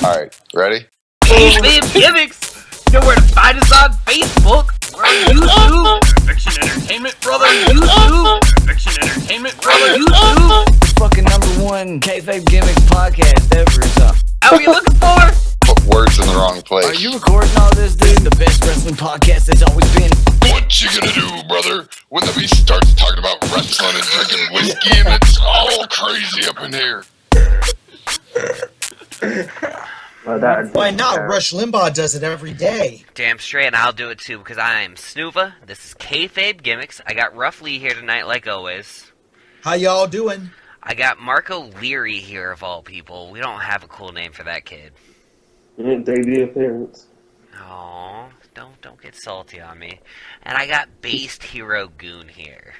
Alright, ready? Kayfabe Gimmicks! You know where to find us on Facebook. We're on YouTube. Fiction Entertainment, brother. YouTube. Fiction Entertainment, brother. YouTube. Fucking #1 Kayfabe Gimmicks podcast ever. So. How are you looking for? Put words in the wrong place. Are you recording all this, dude? The best wrestling podcast there's always been. What you gonna do, brother, when the beast starts talking about wrestling and drinking whiskey and it's all crazy up in here? Why not? Rush Limbaugh does it every day. Damn straight, and I'll do it too, because I'm Snuva. This is Kayfabe Gimmicks. I got Rough Lee here tonight, like always. How y'all doing? I got Marco Leary here, of all people. We don't have a cool name for that kid. Debut appearance. Oh, don't get salty on me. And I got Based Hero Goon here.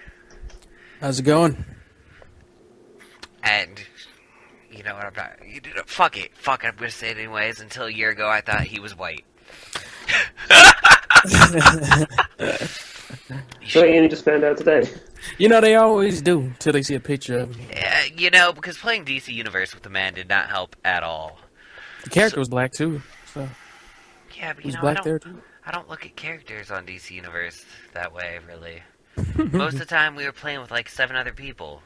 How's it going? And you know what? I'm not. Fuck it. Fuck it. I'm gonna say it anyways. Until a year ago, I thought he was white. So you only just found out today. You know, they always do, till they see a picture of him. You know, because playing DC Universe with the man did not help at all. The character was black, too. So. Yeah, but he was black there, too. I don't look at characters on DC Universe that way, really. Most of the time, we were playing with, like, 7 other people.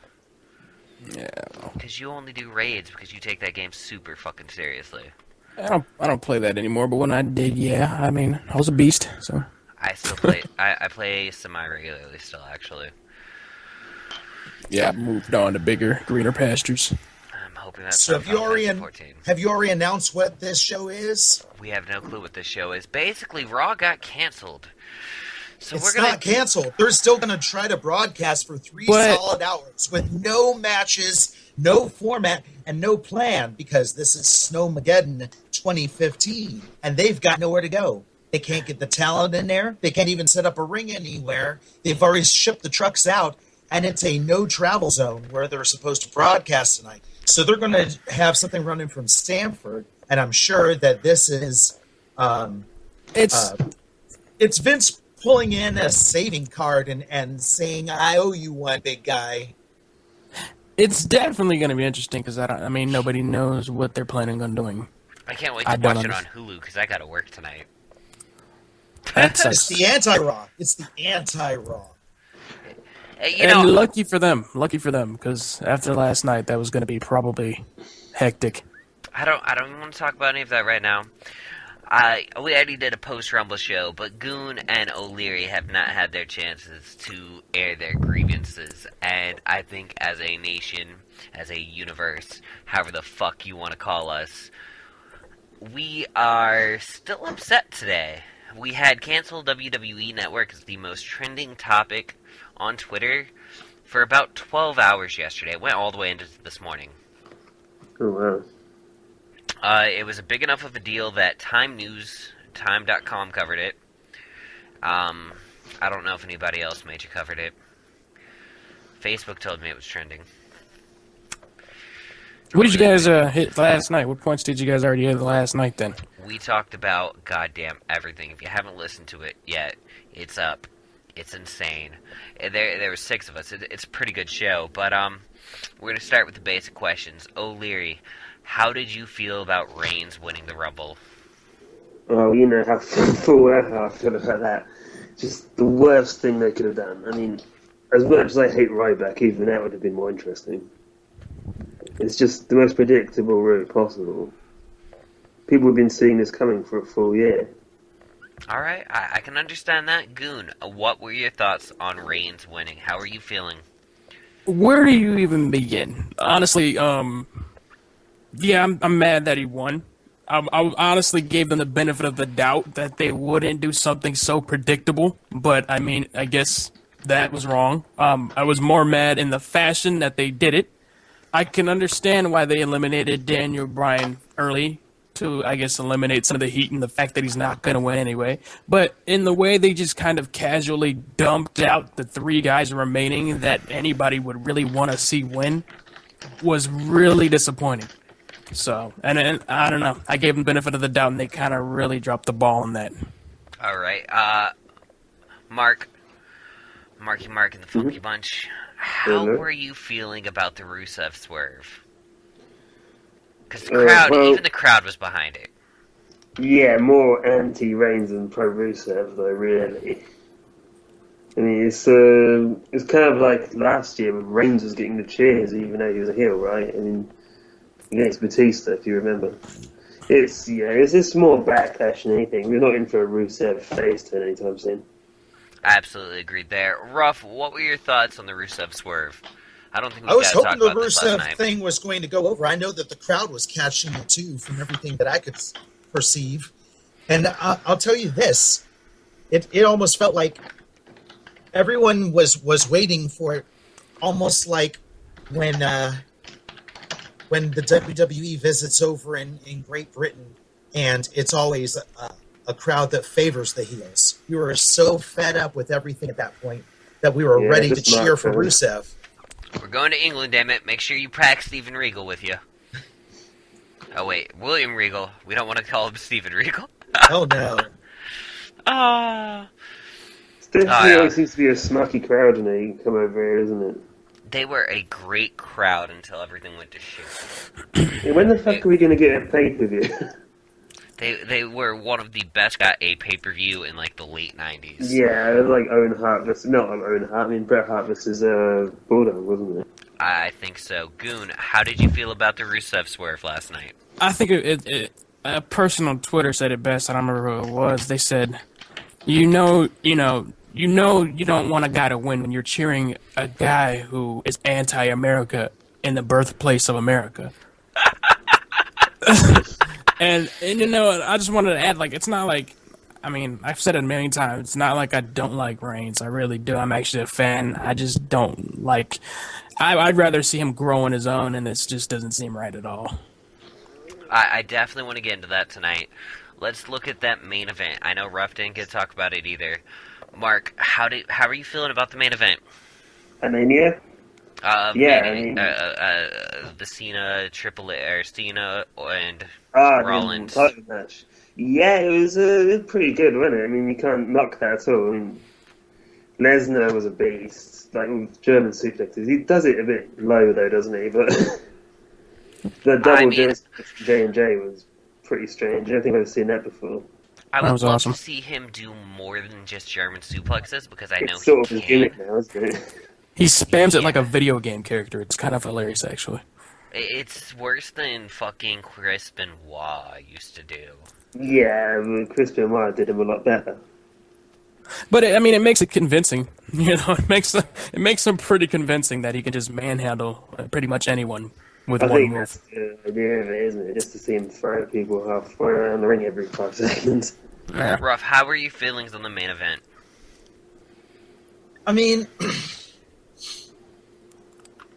Yeah. Because you only do raids because you take that game super fucking seriously. I don't play that anymore, but when I did, yeah, I mean, I was a beast, so. I still play, I play semi-regularly still, actually. Yeah, I moved on to bigger, greener pastures. I'm hoping that's so. Have you already announced what this show is? We have no clue what this show is. Basically, Raw got canceled. So it's not canceled. They're still going to try to broadcast for 3 solid hours with no matches, no format, and no plan because this is Snowmageddon 2015, and they've got nowhere to go. They can't get the talent in there. They can't even set up a ring anywhere. They've already shipped the trucks out, and it's a no-travel zone where they're supposed to broadcast tonight. So they're going to have something running from Stanford, and I'm sure that this is it's Vince pulling in a saving card and saying, I owe you one, big guy. It's definitely going to be interesting because, I mean, nobody knows what they're planning on doing. I can't wait to watch it on Hulu because I got to work tonight. It's the anti-Raw. It's the anti-Raw. And lucky for them, because after last night, that was going to be probably hectic. I don't even want to talk about any of that right now. We already did a post-Rumble show, but Goon and O'Leary have not had their chances to air their grievances. And I think as a nation, as a universe, however the fuck you want to call us, we are still upset today. We had canceled WWE Network as the most trending topic on Twitter for about 12 hours yesterday. It went all the way into this morning. Oh, wow. It was a big enough of a deal that Time.com covered it. I don't know if anybody else major covered it. Facebook told me it was trending. What did you guys hit last night? What points did you guys already hit last night, then? We talked about goddamn everything. If you haven't listened to it yet, it's up. It's insane. There were 6 of us. It's a pretty good show. But we're going to start with the basic questions. O'Leary, how did you feel about Reigns winning the Rumble? Oh, you know how I feel about that. Just the worst thing they could have done. I mean, as much as I hate Ryback, even that would have been more interesting. It's just the most predictable route possible. People have been seeing this coming for a full year. Alright, I can understand that. Goon, what were your thoughts on Reigns winning? How are you feeling? Where do you even begin? Honestly, yeah, I'm mad that he won. I honestly gave them the benefit of the doubt that they wouldn't do something so predictable, but I mean, I guess that was wrong. I was more mad in the fashion that they did it. I can understand why they eliminated Daniel Bryan early to, I guess, eliminate some of the heat and the fact that he's not going to win anyway. But in the way they just kind of casually dumped out the 3 guys remaining that anybody would really want to see win was really disappointing. So, and I don't know. I gave them the benefit of the doubt, and they kind of really dropped the ball on that. All right. Marky Mark and the Funky Bunch, how were you feeling about the Rusev swerve? Because the crowd, well- even the crowd was behind it. Yeah, more anti-Reigns than pro-Rusev, though, really. I mean, it's kind of like last year when Reigns was getting the cheers, even though he was a heel, right? I mean, against Batista, if you remember. It's just more backlash than anything. We're not in for a Rusev face turn anytime soon. I absolutely agreed there. Ruff, what were your thoughts on the Rusev swerve? I don't think we I was got to talk hoping the about this last Rusev night. thing was going to go over. I know that the crowd was catching it too, from everything that I could perceive. And I'll tell you this: it almost felt like everyone was waiting for it, almost like when the WWE visits over in Great Britain, and it's always a crowd that favors the heels. We were so fed up with everything at that point that we were ready to just cheer for not Rusev. We're going to England, damn it. Make sure you pack Steven Regal with you. Oh, wait. William Regal. We don't want to call him Steven Regal. Oh no! Definitely always seems to be a smucky crowd when they come over here, isn't it? They were a great crowd until everything went to shit. Yeah, when the fuck are we going to get a pay-per-view? They were one of the best got a pay-per-view in, like, the late 90s. Yeah, it was like Owen Hart versus... Not Owen Hart, I mean Bret Hart versus Bulldog, wasn't it? I think so. Goon, how did you feel about the Rusev swerve last night? I think a person on Twitter said it best. I don't remember who it was. They said, you don't want a guy to win when you're cheering a guy who is anti-America in the birthplace of America. and I just wanted to add, like, it's not like, I mean, I've said it a million times. It's not like I don't like Reigns. I really do. I'm actually a fan. I just don't like. I'd rather see him grow on his own, and this just doesn't seem right at all. I definitely want to get into that tonight. Let's look at that main event. I know Ruff didn't get to talk about it either. Mark, how are you feeling about the main event? Mania? The Cena Cena and Rollins title match. Yeah, it was pretty good, wasn't it? I mean, you can't knock that at all. I mean, Lesnar was a beast, like with German suplexes. He does it a bit low though, doesn't he? But the double J&J was pretty strange. I don't think I've ever seen that before. I would love awesome. to see him do more than just German suplexes because I know It's sort of he his can. gimmick now, isn't it? He spams it like a video game character. It's kind of hilarious, actually. It's worse than fucking Chris Benoit used to do. Yeah, but Chris Benoit did him a lot better. But it makes it convincing. It makes him pretty convincing that he can just manhandle pretty much anyone with I one think move. that's the idea of it, isn't it? Just to see him throw at people halfway around the ring every 5 seconds. Yeah. Ruff, how were your feelings on the main event? I mean,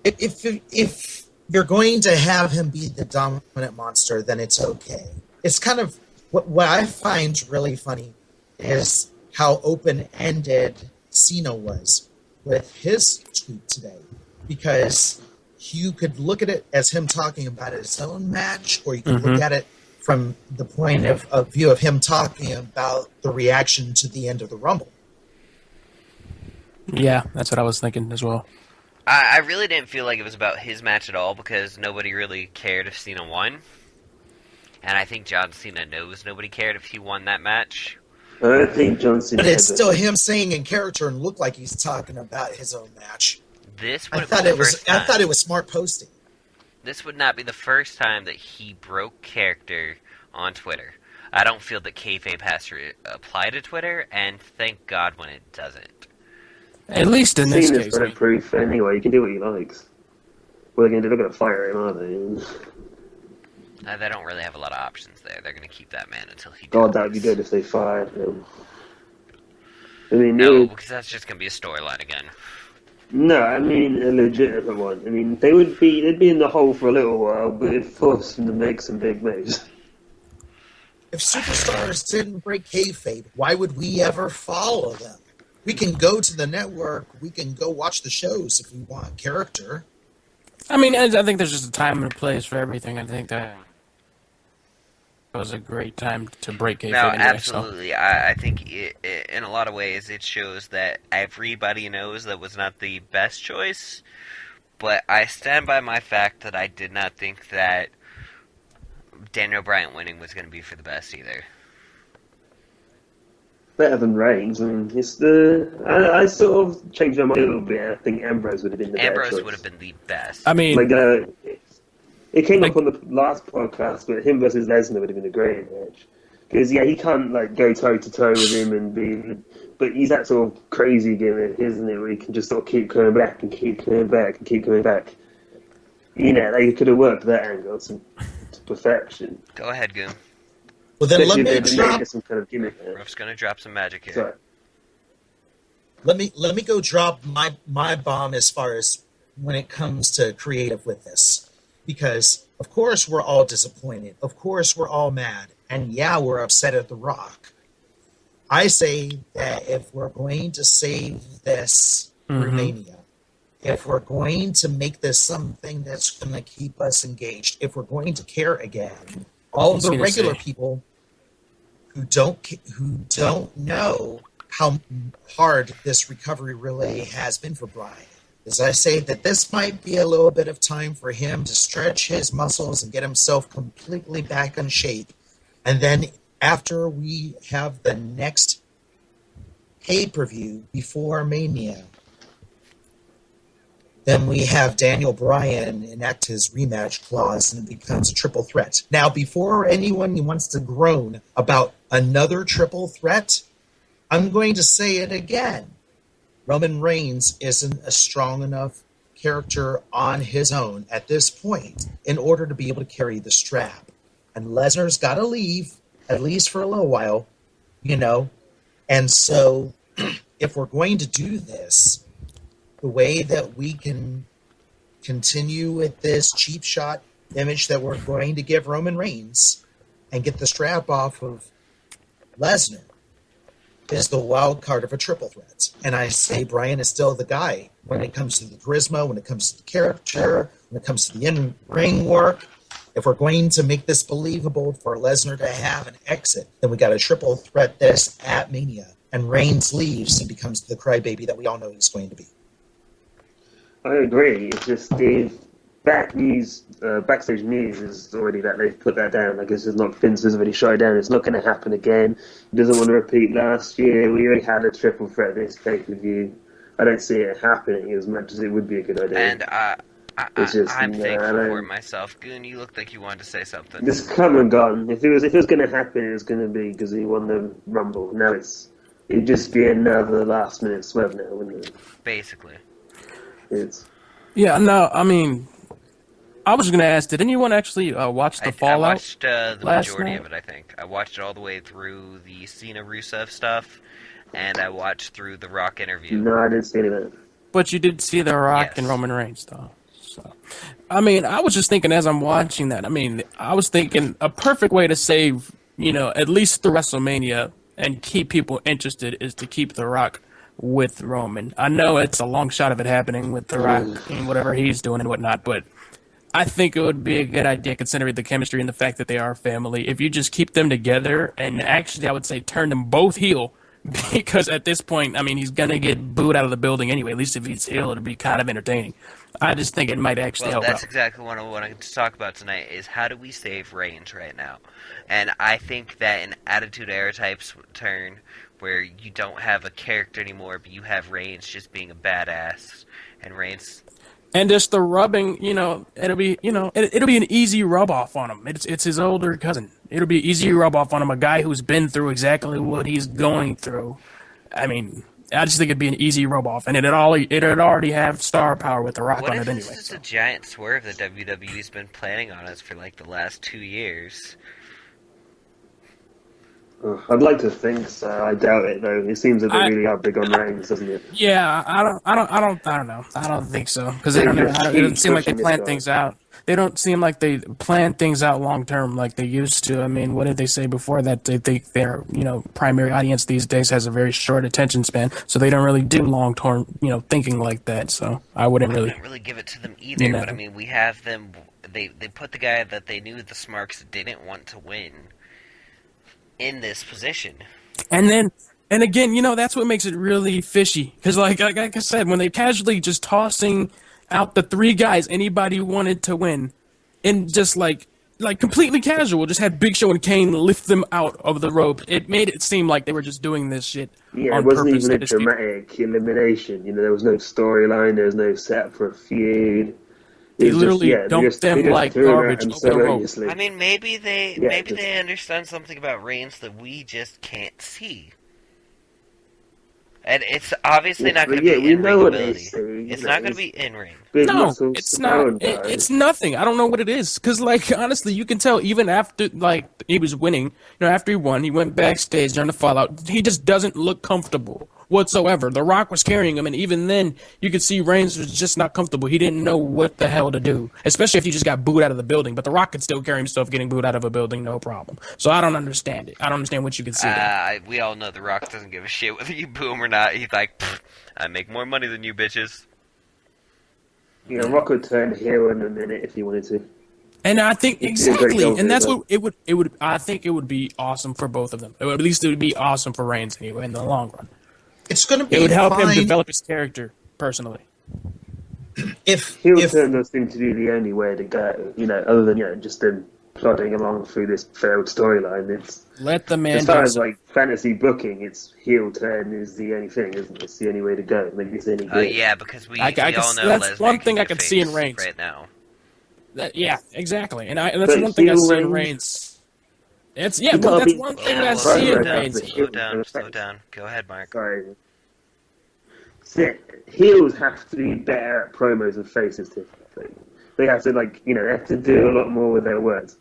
if you're going to have him be the dominant monster, then it's okay. It's kind of what I find really funny is how open-ended Cena was with his tweet today, because you could look at it as him talking about his own match, or you could look at it from the point of view of him talking about the reaction to the end of the Rumble. Yeah, that's what I was thinking as well. I really didn't feel like it was about his match at all because nobody really cared if Cena won. And I think John Cena knows nobody cared if he won that match. I don't think John Cena. But it's still him saying in character and look like he's talking about his own match. This I would thought be the it was. first time. I thought it was smart posting. This would not be the first time that he broke character on Twitter. I don't feel that kayfabe has to apply to Twitter, and thank God when it doesn't. At least in this Cena's case. got proof anyway. He can do what he likes. What are they going to do? They're going to fire him, are they? They don't really have a lot of options there. They're going to keep that man until he dies. God, that would be good if they fired him. I mean, No, because that's just going to be a storyline again. No, I mean a legitimate one. I mean, they'd be in the hole for a little while, but it forced them to make some big moves. If superstars didn't break kayfabe, why would we ever follow them? We can go to the network. We can go watch the shows if we want character. I mean, I think there's just a time and a place for everything. I think that was a great time to break kayfabe. No, anyway, absolutely. So. I think in a lot of ways it shows that everybody knows that was not the best choice, but I stand by my fact that I did not think that Daniel Bryan winning was going to be for the best either. Better than Reigns. I mean, it's I sort of changed my mind a little bit. I think Ambrose would have been the better choice. Ambrose would have been the best. I mean, it came up on the last podcast, but him versus Lesnar would have been a great match. Because he can't go toe to toe with him but he's that sort of crazy gimmick, isn't it? Where he can just sort of keep coming back and keep coming back and keep coming back. They could have worked that angle to perfection. Go ahead, Goon. Well, then let me drop. Some kind of gimmick there. Ruff's going to drop some magic here. Sorry. Let me go drop my bomb as far as when it comes to creative with this, because of course we're all disappointed. Of course we're all mad, and yeah, we're upset at The Rock. I say that if we're going to save this Romania, if we're going to make this something that's going to keep us engaged, if we're going to care again, all of the regular people who don't know how hard this recovery really has been for Brian, is I say that this might be a little bit of time for him to stretch his muscles and get himself completely back in shape. And then after we have the next pay-per-view before Mania, then we have Daniel Bryan enact his rematch clause and it becomes a triple threat. Now, before anyone wants to groan about another triple threat, I'm going to say it again. Roman Reigns isn't a strong enough character on his own at this point in order to be able to carry the strap. And Lesnar's got to leave, at least for a little while, And so if we're going to do this, the way that we can continue with this cheap shot image that we're going to give Roman Reigns and get the strap off of Lesnar is the wild card of a triple threat. And I say Bryan is still the guy when it comes to the charisma, when it comes to the character, when it comes to the in-ring work. If we're going to make this believable for Lesnar to have an exit, then we got to triple threat this at Mania. And Reigns leaves and becomes the crybaby that we all know he's going to be. I agree. It's just the backstage news is already that they've put that down. I guess it's not, Vince has already shut it down. It's not going to happen again. He doesn't want to repeat last year. We already had a triple threat this pay-per-view. I don't see it happening as much as it would be a good idea. And I'm thankful for it myself. Goon, you looked like you wanted to say something. It's come and gone. If it was going to happen, it was going to be because he won the Rumble. Now it'd just be another last-minute swerve now, wouldn't it? Basically. Yeah, no, I mean, I was going to ask, did anyone actually watch the Fallout? I watched the majority night? of it, I think. I watched it all the way through the Cena-Rusev stuff, and I watched through the Rock interview. No, I didn't see any of that. But you did see The Rock and Roman Reigns, though. So, I mean, I was just thinking as I'm watching that, I was thinking a perfect way to save, at least the WrestleMania and keep people interested is to keep The Rock with Roman. I know it's a long shot of it happening with The Rock and whatever he's doing and whatnot, but I think it would be a good idea considering the chemistry and the fact that they are family. If you just keep them together and actually I would say turn them both heel, because at this point, he's going to get booed out of the building anyway. At least if he's heel, it'll be kind of entertaining. I just think it might actually help out. That's exactly what I wanted to talk about tonight, is how do we save Reigns right now? And I think that an Attitude Era type's turn, where you don't have a character anymore, but you have Reigns just being a badass, and Reigns... And just the rubbing, it'll be an easy rub off on him. It's his older cousin. It'll be an easy rub off on him, a guy who's been through exactly what he's going through. I just think it'd be an easy rub off, and it'd already have star power with The Rock on it anyway. What if this is a giant swerve that WWE's been planning on us for the last 2 years? I'd like to think so. I doubt it though. It seems that they really are big on Reigns, doesn't it? Yeah, I don't know. I don't think so because it doesn't seem like they plan things out. They don't seem like they plan things out long term like they used to. What did they say before that? They think their primary audience these days has a very short attention span, so they don't really do long term thinking like that. So I wouldn't really give it to them either. But we have them. They put the guy that they knew the Smarks didn't want to win in this position. And again, that's what makes it really fishy. Because like I said, when they casually just tossing out the three guys anybody wanted to win, and just like completely casual. Just had Big Show and Kane lift them out of the rope. It made it seem like they were just doing this shit Yeah, on it wasn't purpose. even a They just keep- dramatic elimination. There was no storyline. There was no setup for a feud. They It was literally just, dumped they them just like threw them at garbage him over the rope. ceremoniously. I mean, maybe they Yeah, maybe just- they understand something about Reigns that we just can't see. And it's obviously Yeah, not going but to yeah, be we in ring know what they ability. say, you It's know, not going to it's- be in ring. Big No, muscles, it's Samoan not. guy. It's nothing. I don't know what it is. Because, like, honestly, you can tell even after, like, he was winning, after he won, he went backstage during the fallout. He just doesn't look comfortable whatsoever. The Rock was carrying him, and even then, you could see Reigns was just not comfortable. He didn't know what the hell to do, especially if he just got booed out of the building. But The Rock could still carry himself getting booed out of a building, no problem. So I don't understand it. I don't understand what you can see there. We all know The Rock doesn't give a shit whether you boo him or not. He's like, I make more money than you bitches. Rock would turn heel in a minute if he wanted to. And I think It's a great exactly, goal and that's there, what it would. I think it would be awesome for both of them. At least it would be awesome for Reigns anyway in the long run. It's going to be It would help him fine develop his character personally. if Heel if turn does seem to be the only way to go. Other than just them plodding along through this failed storyline. It's Let the man as far do as so. like fantasy booking, it's heel turn is the only thing, isn't it? It's the only way to go. Maybe it's any good. Yeah, because we I can all see- know that's Lesnar one can thing I get could see in face Reigns. right now. Yeah, exactly. And that's But one thing I heel see in Reigns- Reigns. It's You but gotta that's be- one thing I Yeah, see in right, Reigns. right. Slow down. Go ahead, Mark. Sorry. So, heels have to be better at promos and faces typically. They have to they have to do a lot more with their words.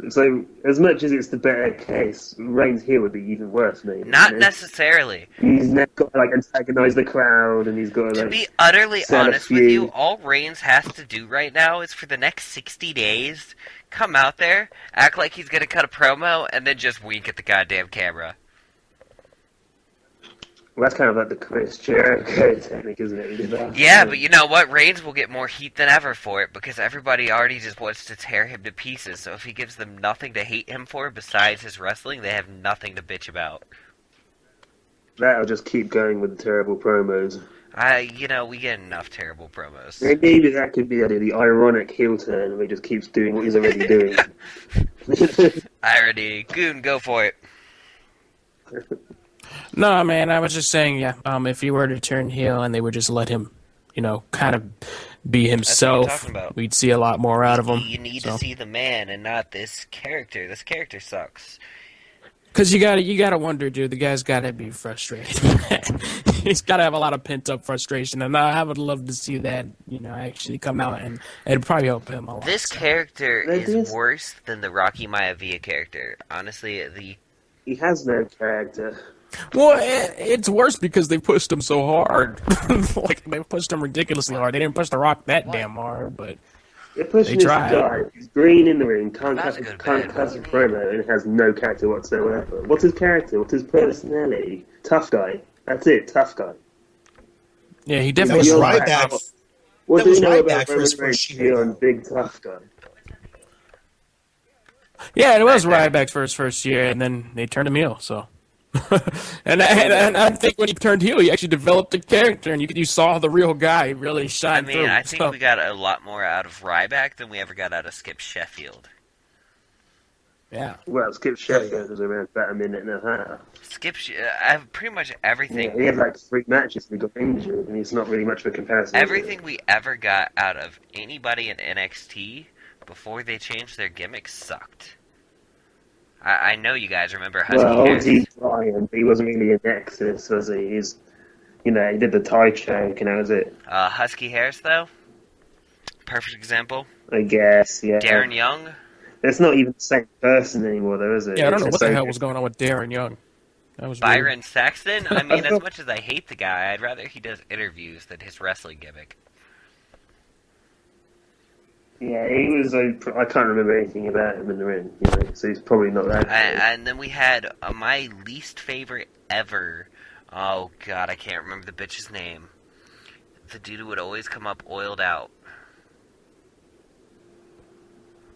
So as much as it's the better case, Reigns heel would be even worse, maybe. Not necessarily. He's never got to antagonize the crowd, and he's got to To be utterly set a honest with you, feud. all Reigns has to do right now is for the next 60 days, come out there, act like he's going to cut a promo, and then just wink at the goddamn camera. Well, that's kind of like the Chris Jericho technique, isn't it? He did that. Yeah, but you know what? Reigns will get more heat than ever for it, because everybody already just wants to tear him to pieces, so if he gives them nothing to hate him for besides his wrestling, they have nothing to bitch about. That'll just keep going with the terrible promos. We get enough terrible promos. And maybe that could be the ironic heel turn, where he just keeps doing what he's already doing. Irony. Goon, go for it. No, man, I was just saying, if he were to turn heel and they would just let him, kind of be himself, talking about. we'd see a lot more out of him. You need so. to see the man and not this character. This character sucks. Because you gotta wonder, dude. The guy's gotta be frustrated. He's gotta have a lot of pent up frustration, and I would love to see that, actually come out, and it'd probably help him a lot. This character That is is- worse than the Rocky Maivia character. Honestly, He has no character. Well, it's worse because they pushed him so hard. They pushed him ridiculously hard. They didn't push The Rock that damn hard, but They're pushing They this tried. guy. He's green in the ring, can't That's cut a good can't bit. cut a promo, and has no character whatsoever. What's his character? What's his personality? Tough guy. That's it, tough guy. yeah, he that definitely. was You're right right. back. What That do was we know right about back for his Roman first Reigns year, being though. big tough guy? Yeah, it was Right Ryback's first year, and then they turned him heel. So, and I think when he turned heel, he actually developed a character, and you saw the real guy really shine through. I think so. we got a lot more out of Ryback than we ever got out of Skip Sheffield. Yeah, Well, Skip Sheffield was around about a minute and a half. I have pretty much everything. Yeah, he had 3 matches and he got injured, and he's not really much of a comparison. is he? Everything we ever got out of anybody in NXT before they changed their gimmicks sucked. I know you guys remember Husky Well, Harris. he's Brian, but he wasn't really a Nexus, was he? He's, he did the tie choke, and that was it. Husky Harris, though, perfect example. I guess, yeah. Darren Young, It's not even the same person anymore, though, is it? yeah. I don't It's know what just the so- hell was going on with Darren Young. That was weird. Byron Saxton. I mean, as much as I hate the guy, I'd rather he does interviews than his wrestling gimmick. Yeah, he was. I can't remember anything about him in the ring, so he's probably not that. And then we had my least favorite ever. Oh God, I can't remember the bitch's name. The dude who would always come up oiled out.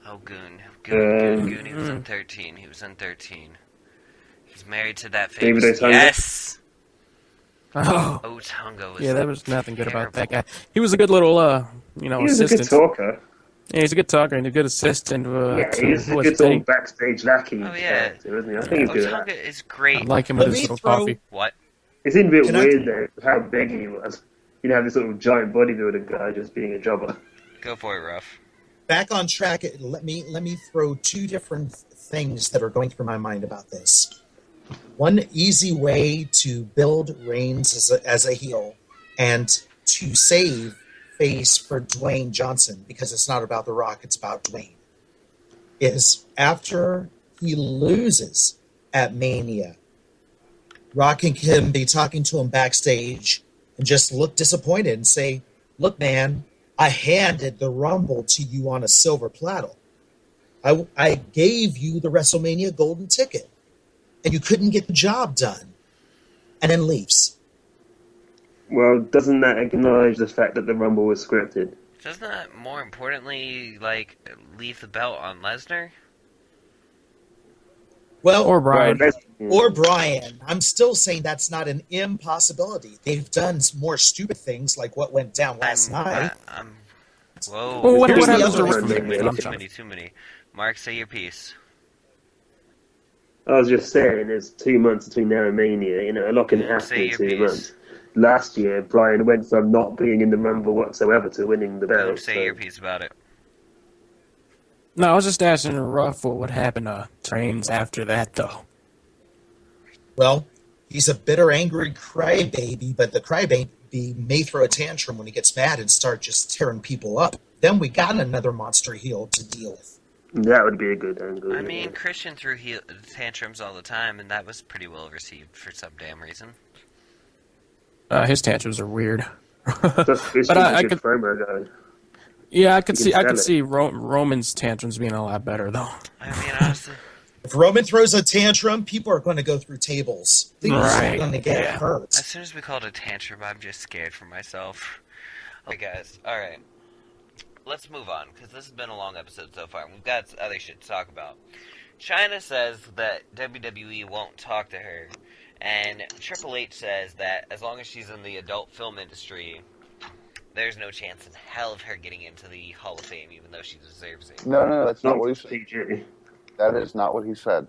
Oh, Goon. Goon. He was in 13. He's married to that famous. David Otunga? Yes. Oh, Otunga was. yeah, there was nothing good about that guy. He was a good little, he was a good assistant. talker. Yeah, he's a good talker and a good assistant. Yeah, To he's a what's good sort Teddy. of backstage lackey Oh, yeah. character, isn't he? I think he's good at that. Otunga is I great. like him Let with his me little throw- coffee. What? It seemed a bit Can I- weird though how big he was. You know, this sort of giant bodybuilder guy just being a jobber. Go for it, Ruff. Back on track. Let me throw two different things that are going through my mind about this. One easy way to build Reigns as a heel and to save face for Dwayne Johnson, because it's not about The Rock, it's about Dwayne, is after he loses at Mania, Rock can be talking to him backstage and just look disappointed and say, "Look, man, I handed the Rumble to you on a silver platter. I gave you the WrestleMania golden ticket, and you couldn't get the job done," and then leaves. Well, doesn't that acknowledge the fact that the Rumble was scripted? Doesn't that, more importantly, like, leave the belt on Lesnar? Well, Or Brian. or Brian. I'm still saying that's not an impossibility. They've done more stupid things like what went down last night. Whoa. Well, what Here's the happens to other Rick thing. Flair? Too many. Mark, say your piece. I was just saying, there's 2 months between now and Mania. You know, a lot can happen Say in your 2 piece. months. Last year, Brian went from not being in the Rumble whatsoever to winning the belt. Say your piece about it. No, I was just asking Ruff what happened to Reigns after that, though. Well, he's a bitter, angry crybaby, but the crybaby may throw a tantrum when he gets mad and start just tearing people up. Then we got another monster heel to deal with. That would be a good angle. I mean, Christian threw tantrums all the time, and that was pretty well received for some damn reason. His tantrums are weird. but I good could- promo guy. Yeah, I could see. I sell could it. see Roman's tantrums being a lot better, though. I mean, honestly, If Roman throws a tantrum, people are going to go through tables. People Right, are going to get yeah. hurt. as soon as we call it a tantrum, I'm just scared for myself. Okay, guys, alright. Let's move on, because this has been a long episode so far, and we've got other shit to talk about. China says that WWE won't talk to her, and Triple H says that as long as she's in the adult film industry, there's no chance in hell of her getting into the Hall of Fame, even though she deserves it. No, that's not what he said. PG. That is not what he said.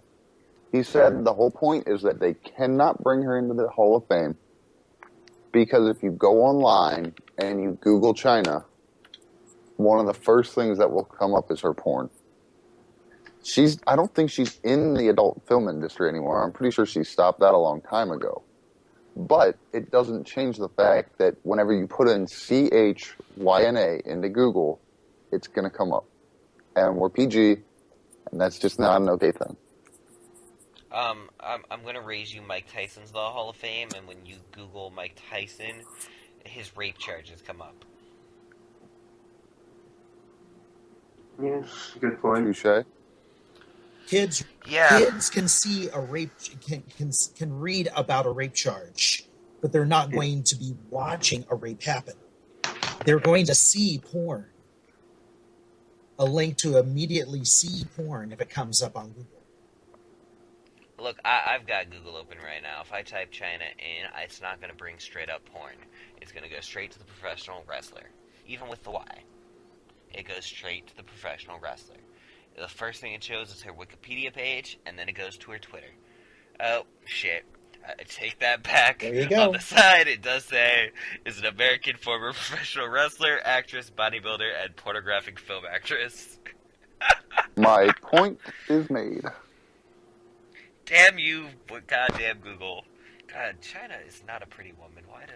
He said the whole point is that they cannot bring her into the Hall of Fame because if you go online and you Google China, one of the first things that will come up is her porn. I don't think she's in the adult film industry anymore. I'm pretty sure she stopped that a long time ago. But it doesn't change the fact that whenever you put in CHYNA into Google, it's going to come up. And we're PG, and that's just not an okay thing. I'm going to raise you Mike Tyson's Law Hall of Fame, and when you Google Mike Tyson, his rape charges come up. Yeah, good point. Touche. Kids can see a rape, can read about a rape charge, but they're not going to be watching a rape happen. They're going to see porn. A link to immediately see porn if it comes up on Google. Look, I've got Google open right now. If I type China in, it's not going to bring straight up porn. It's going to go straight to the professional wrestler. Even with the Y. It goes straight to the professional wrestler. The first thing it shows is her Wikipedia page, and then it goes to her Twitter. Oh, shit. I take that back. There you go. On the side, it does say, is an American former professional wrestler, actress, bodybuilder, and pornographic film actress. My point is made. Damn you, goddamn Google. God, China is not a pretty woman. Why do...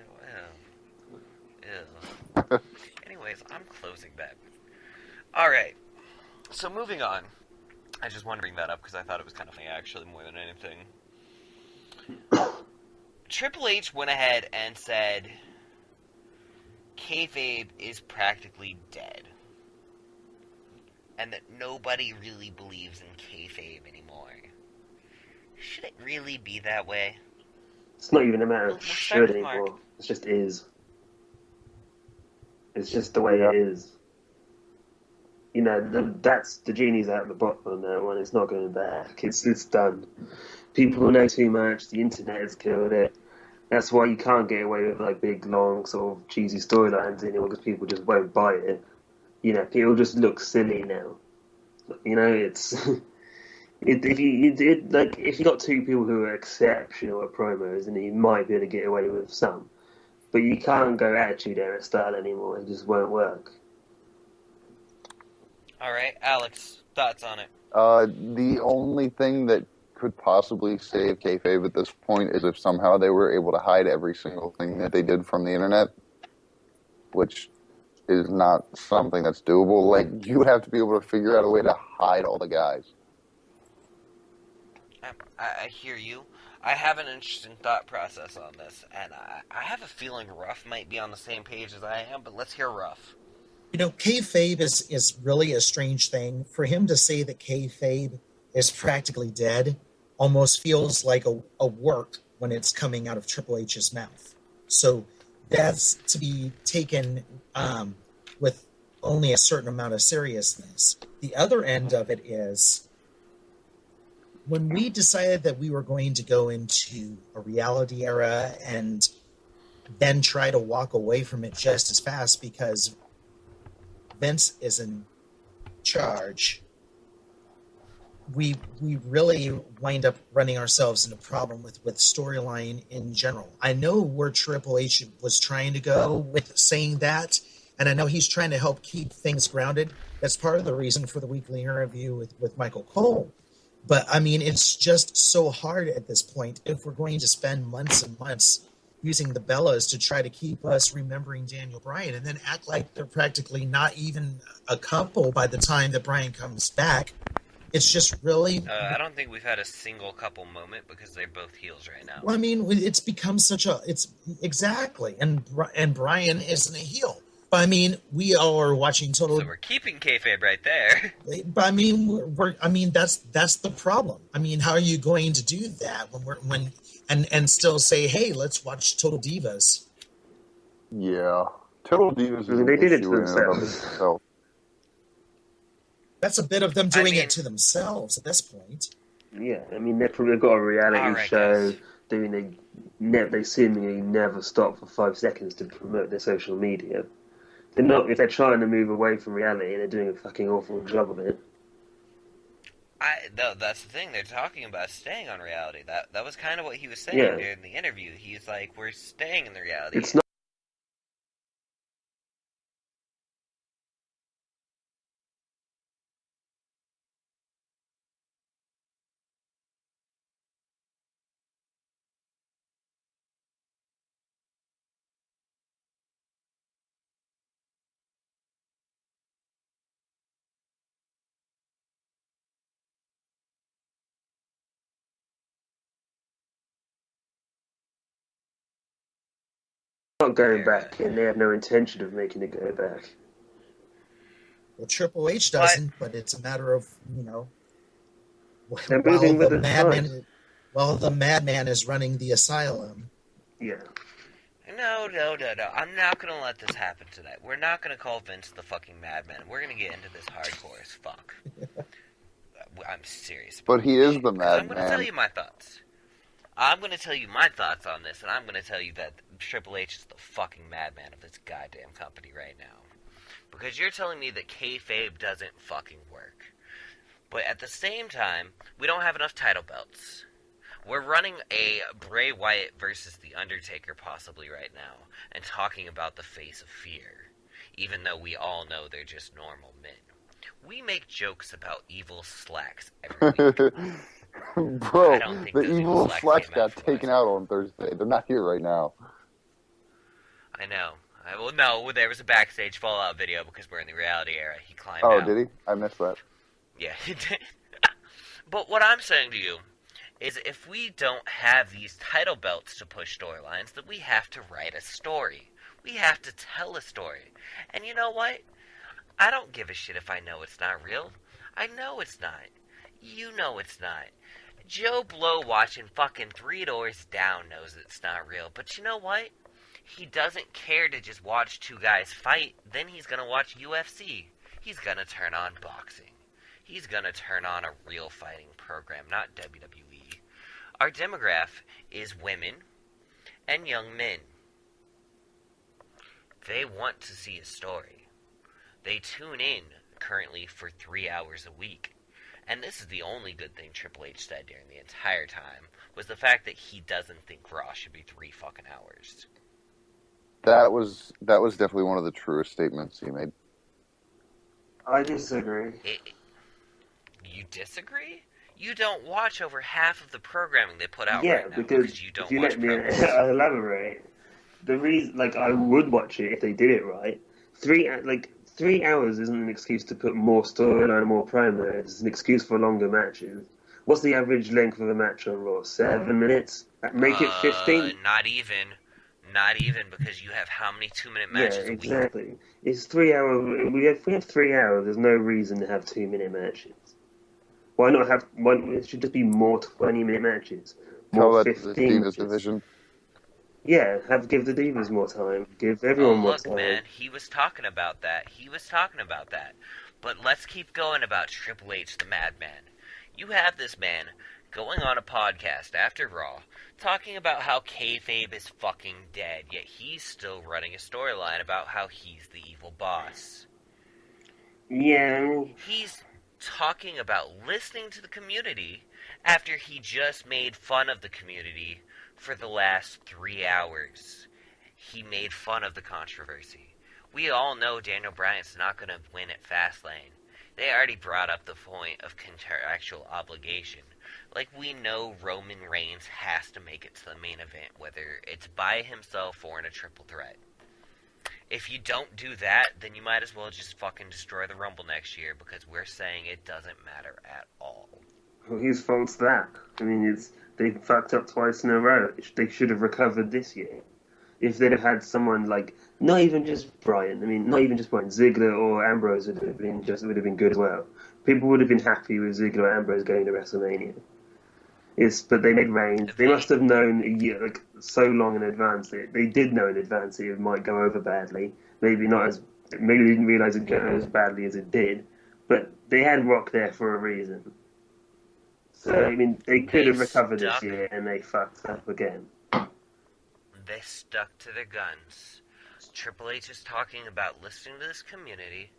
Ew. Anyways, I'm closing that. Alright. So moving on. I just wanted to bring that up because I thought it was kind of funny, actually, more than anything. Triple H went ahead and said Kayfabe is practically dead. And that nobody really believes in Kayfabe anymore. Should it really be that way? It's not even a matter We'll of start should with Mark. anymore. It just is. It's just the way it is. You know, that's the genie's out of the bottle on that one. It's not going back. It's done. People know too much. The internet has killed it. That's why you can't get away with like big, long, sort of cheesy storylines anymore because people just won't buy it. It'll just look silly now. It's if you got two people who are exceptional at promos, and you might be able to get away with some, but you can't go attitude era style anymore. It just won't work. All right, Alex, thoughts on it? The only thing that could possibly save kayfabe at this point is if somehow they were able to hide every single thing that they did from the internet, which is not something that's doable. Like, you would have to be able to figure out a way to hide all the guys. I hear you. I have an interesting thought process on this, and I have a feeling Ruff might be on the same page as I am, but let's hear Ruff. Kayfabe is really a strange thing. For him to say that kayfabe is practically dead almost feels like a work when it's coming out of Triple H's mouth. So that's to be taken with only a certain amount of seriousness. The other end of it is, when we decided that we were going to go into a reality era and then try to walk away from it just as fast because Vince is in charge, we really wind up running ourselves into a problem with storyline in general. I know where Triple H was trying to go with saying that, and I know he's trying to help keep things grounded. That's part of the reason for the weekly interview with Michael Cole. But, I mean, it's just so hard at this point if we're going to spend months and months using the Bellas to try to keep us remembering Daniel Bryan and then act like they're practically not even a couple by the time that Bryan comes back. It's just really... I don't think we've had a single couple moment because they're both heels right now. Well, I mean, it's become such a... Exactly. And Bryan isn't a heel. But I mean, we all are watching Total. So we're keeping kayfabe right there. But I mean, that's the problem. I mean, how are you going to do that and still say, hey, let's watch Total Divas? Yeah, Total Divas. They did it to themselves. That's a bit of them doing it to themselves at this point. Yeah, I mean, they've got a reality show doing. They seemingly never stop for 5 seconds to promote their social media. They're not. If they're trying to move away from reality, they're doing a fucking awful job of it. That's the thing. They're talking about staying on reality. That was kind of what he was saying during the interview. He's like, we're staying in the reality. It's not. Not going back, and they have no intention of making it go back. Well, Triple H doesn't, but it's a matter of, They're moving with the time. While the madman is running the asylum. Yeah. No. I'm not going to let this happen tonight. We're not going to call Vince the fucking madman. We're going to get into this hardcore as fuck. I'm serious. But he is the madman. I'm going to tell you my thoughts. I'm going to tell you my thoughts on this, and I'm going to tell you that Triple H is the fucking madman of this goddamn company right now. Because you're telling me that kayfabe doesn't fucking work. But at the same time, we don't have enough title belts. We're running a Bray Wyatt versus The Undertaker possibly right now, and talking about the face of fear, even though we all know they're just normal men. We make jokes about evil slacks every week. Bro, the evil slacks got taken out on Thursday. They're not here right now. I know. No, there was a backstage Fallout video because we're in the reality era. He climbed out. Oh, did he? I missed that. Yeah, he did. But what I'm saying to you is if we don't have these title belts to push storylines, then we have to write a story. We have to tell a story. And you know what? I don't give a shit if I know it's not real. I know it's not. You know it's not. Joe Blow watching fucking 3 Doors Down knows it's not real. But you know what? He doesn't care to just watch 2 guys fight. Then he's going to watch UFC. He's going to turn on boxing. He's going to turn on a real fighting program, not WWE. Our demographic is women and young men. They want to see a story. They tune in currently for 3 hours a week. And this is the only good thing Triple H said during the entire time, was the fact that he doesn't think Raw should be 3 fucking hours. That was definitely one of the truest statements he made. I disagree. You disagree? You don't watch over half of the programming they put out Yeah, right now because you don't if you watch let me promos. elaborate, the reason, like, I would watch it if they did it right. 3 hours isn't an excuse to put more storyline and more promo. It's an excuse for longer matches. What's the average length of a match on Raw? 7 minutes? Make it 15? Not even, because you have how many 2-minute matches Yeah, a week? exactly. It's 3 hours. If we have 3 hours, there's no reason to have 2-minute matches. Why not have one? It should just be more 20-minute matches. How More about the 15 Divas matches. division? Yeah, give the Divas more time. Give everyone more Look, time. man, he was talking about that. But let's keep going about Triple H, the Madman. You have this man going on a podcast after Raw, talking about how Kayfabe is fucking dead, yet he's still running a storyline about how he's the evil boss. Yeah. He's talking about listening to the community after he just made fun of the community for the last 3 hours. He made fun of the controversy. We all know Daniel Bryan's not going to win at Fastlane. They already brought up the point of contractual obligation. Like, we know Roman Reigns has to make it to the main event, whether it's by himself or in a triple threat. If you don't do that, then you might as well just fucking destroy the Rumble next year, because we're saying it doesn't matter at all. Well, whose fault's that? I mean, they fucked up twice in a row. They should have recovered this year. If they'd have had someone like, not even just Bryan, Ziggler or Ambrose would have been good as well. People would have been happy with Ziggler or Ambrose going to WrestleMania. But they made Reigns. They must have known a year, like, so long in advance. They did know in advance that it might go over badly. Maybe they didn't realize it'd go as badly as it did. But they had Rock there for a reason. So, I mean, they could have recovered this year, and they fucked up again. They stuck to their guns. Triple H is talking about listening to this community,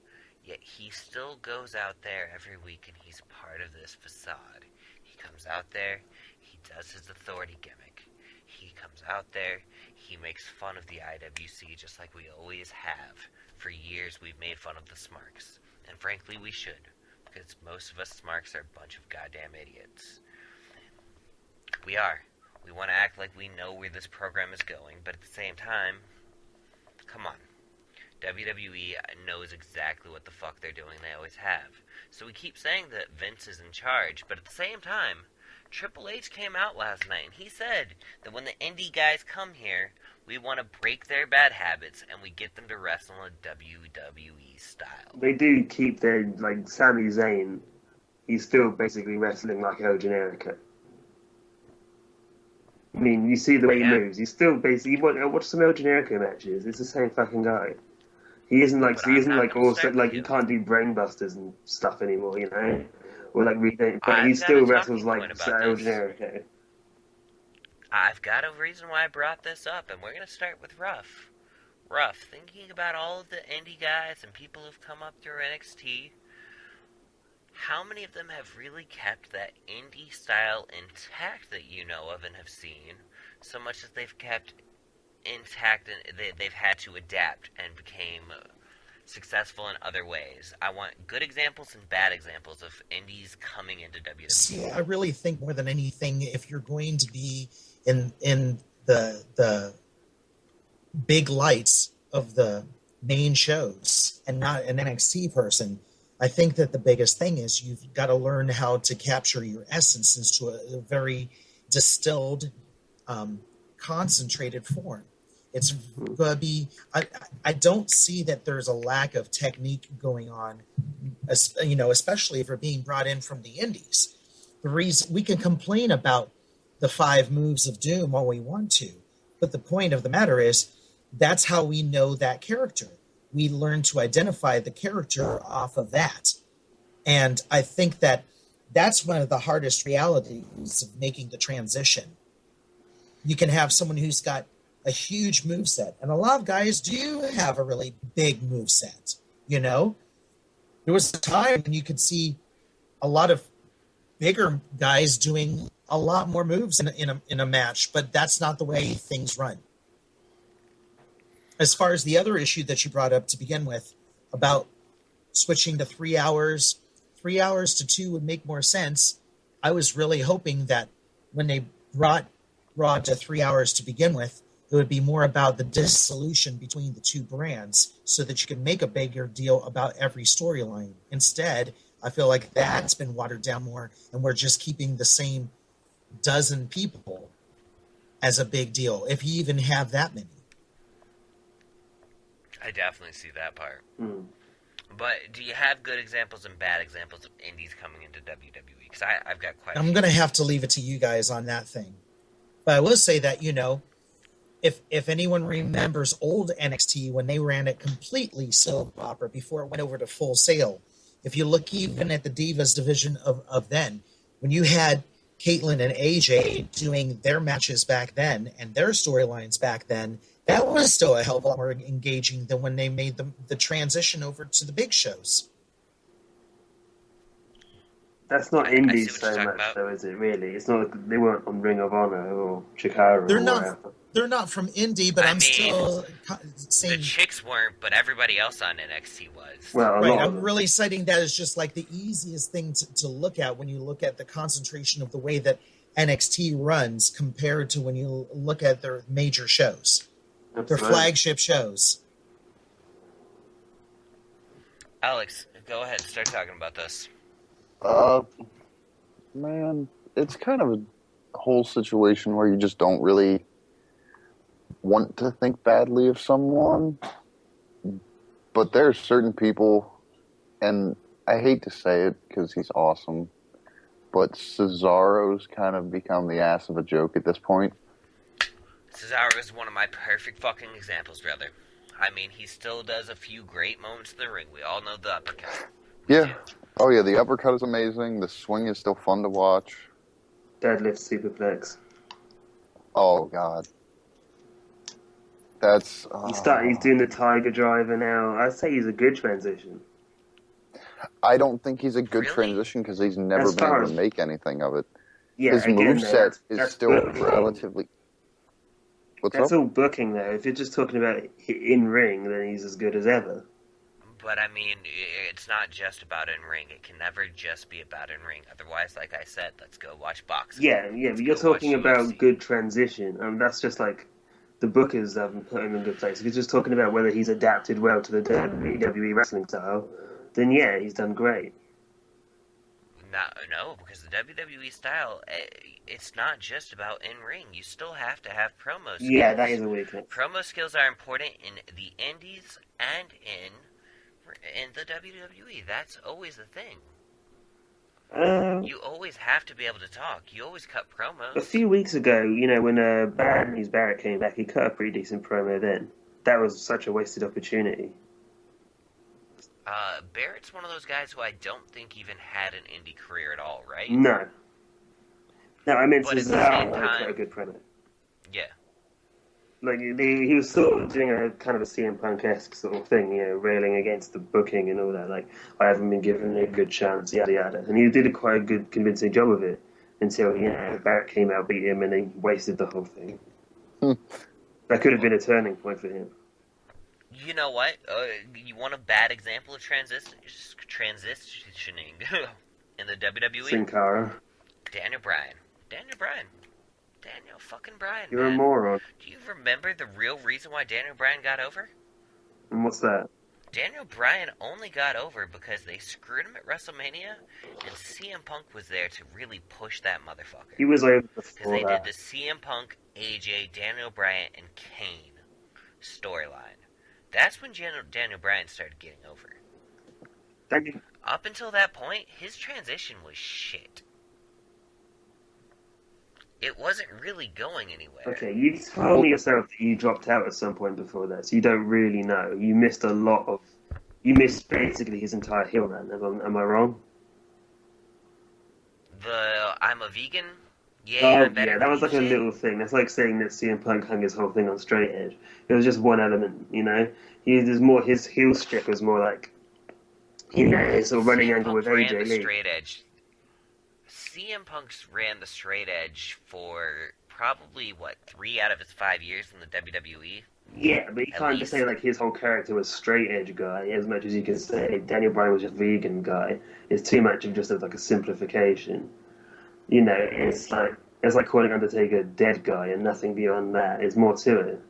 yet he still goes out there every week and he's part of this facade. He comes out there, he does his authority gimmick. He comes out there, he makes fun of the IWC just like we always have. For years we've made fun of the Smarks. And frankly we should, because most of us Smarks are a bunch of goddamn idiots. We are. We want to act like we know where this program is going, but at the same time, come on. WWE knows exactly what the fuck they're doing, they always have. So we keep saying that Vince is in charge, but at the same time, Triple H came out last night and he said that when the indie guys come here, we want to break their bad habits and we get them to wrestle in a WWE style. They do keep their, like, Sami Zayn, he's still basically wrestling like El Generico. I mean, you see the way he moves. He's still basically. Watch some El Generico matches. It's the same fucking guy. He isn't like also like he can't do brainbusters and stuff anymore, you know, or like but he still wrestles like El Generico. I've got a reason why I brought this up, and we're gonna start with Ruff. Ruff, thinking about all of the indie guys and people who've come up through NXT. How many of them have really kept that indie style intact that you know of and have seen, so much that they've kept intact and they've had to adapt and became successful in other ways? I want good examples and bad examples of indies coming into WWE. See, I really think more than anything, if you're going to be in the big lights of the main shows and not an NXT person, I think that the biggest thing is you've got to learn how to capture your essence into a very distilled, concentrated form. It's going to be. I don't see that there's a lack of technique going on, especially if we're being brought in from the indies. The reason we can complain about the 5 moves of doom all we want to, but the point of the matter is that's how we know that character. We learn to identify the character off of that. And I think that that's one of the hardest realities of making the transition. You can have someone who's got a huge moveset, and a lot of guys do have a really big moveset. You know, there was a time when you could see a lot of bigger guys doing a lot more moves in a match, but that's not the way things run. As far as the other issue that you brought up to begin with about switching to 3 hours, 3 hours to 2 would make more sense. I was really hoping that when they brought Raw to 3 hours to begin with, it would be more about the dissolution between the two brands so that you could make a bigger deal about every storyline. Instead, I feel like that's been watered down more, and we're just keeping the same dozen people as a big deal, if you even have that many. I definitely see that part. Mm. But do you have good examples and bad examples of indies coming into WWE? Because I've got quite a I'm few. going to have to leave it to you guys on that thing. But I will say that, you know, if anyone remembers old NXT when they ran it completely soap opera before it went over to Full Sail, if you look even at the Divas division of then, when you had Caitlyn and AJ doing their matches back then and their storylines back then, that was still a hell of a lot more engaging than when they made the transition over to the big shows. That's not I see indies what you're so talking much, about. though, is it? Really, it's not. Like they weren't on Ring of Honor or Chikara They're or not. whatever. They're not from indie, but I I'm mean, still The saying. chicks weren't, but everybody else on NXT was. Well, a Right, lot of I'm them. really citing that as just like the easiest thing to look at when you look at the concentration of the way that NXT runs compared to when you look at their major shows, their Absolutely. flagship shows. Alex, go ahead. Start talking about this. Man, it's kind of a whole situation where you just don't really want to think badly of someone. But there are certain people, and I hate to say it because he's awesome, but Cesaro's kind of become the ass of a joke at this point. Cesaro is one of my perfect fucking examples, brother. I mean, he still does a few great moments in the ring. We all know the uppercut. We Yeah. do. Oh, yeah, the uppercut is amazing. The swing is still fun to watch. Deadlift superplex. Oh, God. That's... He's doing the Tiger Driver now. I'd say he's a good transition. I don't think he's a good Really? transition because he's never As been far able as- to make anything of it. Yeah, His again, moveset though, is that's still booking. relatively... What's That's up? all booking, though. If you're just talking about in ring, then he's as good as ever. But I mean, it's not just about in ring. It can never just be about in ring. Otherwise, like I said, let's go watch boxing. Yeah, but Let's you're go watch talking about UFC. good transition, and that's just like the bookers haven't put him in a good place. If you're just talking about whether he's adapted well to the WWE wrestling style, then yeah, he's done great. No, because the WWE style, it's not just about in ring. You still have to have promo skills. Yeah, that is a weakness. Promo skills are important in the indies and in the WWE. That's always the thing. You always have to be able to talk. You always cut promos. A few weeks ago, when Barrett came back, he cut a pretty decent promo then. That was such a wasted opportunity. Barrett's one of those guys who I don't think even had an indie career at all, right? No, I meant But at the Cesaro same time- cut a good promo. Yeah. Like he was sort of doing a kind of a CM Punk-esque sort of thing, railing against the booking and all that. Like, I haven't been given a good chance, yada yada. And he did a quite good, convincing job of it until Barrett came out, beat him, and they wasted the whole thing. That could have been a turning point for him. You know what? You want a bad example of transitioning in the WWE? Sin Cara. Daniel Bryan. Daniel fucking Bryan. You're a man. moron. Do you remember the real reason why Daniel Bryan got over? And what's that? Daniel Bryan only got over because they screwed him at WrestleMania, and CM Punk was there to really push that motherfucker. He was over Because before they that. did the CM Punk, AJ, Daniel Bryan, and Kane storyline. That's when Daniel Bryan started getting over. That- Up until that point, his transition was shit. It wasn't really going anywhere. Okay, you told me yourself that you dropped out at some point before that, so you don't really know. You missed You missed basically his entire heel run. Am I wrong? The I'm a vegan? Yeah, I'm better yeah, that was like a than you. little thing. That's like saying that CM Punk hung his whole thing on straight edge. It was just one element, There's more, his heel strip was more like It's a running CM angle Punk with ran AJ the Lee. straight edge. CM Punk's ran the straight edge for probably 3 out of his 5 years in the WWE. Yeah, but you At can't just say least. like his whole character was straight edge guy as much as you can say Daniel Bryan was just vegan guy. It's too much of just like a simplification. It's like calling Undertaker dead guy and nothing beyond that. There's more to it.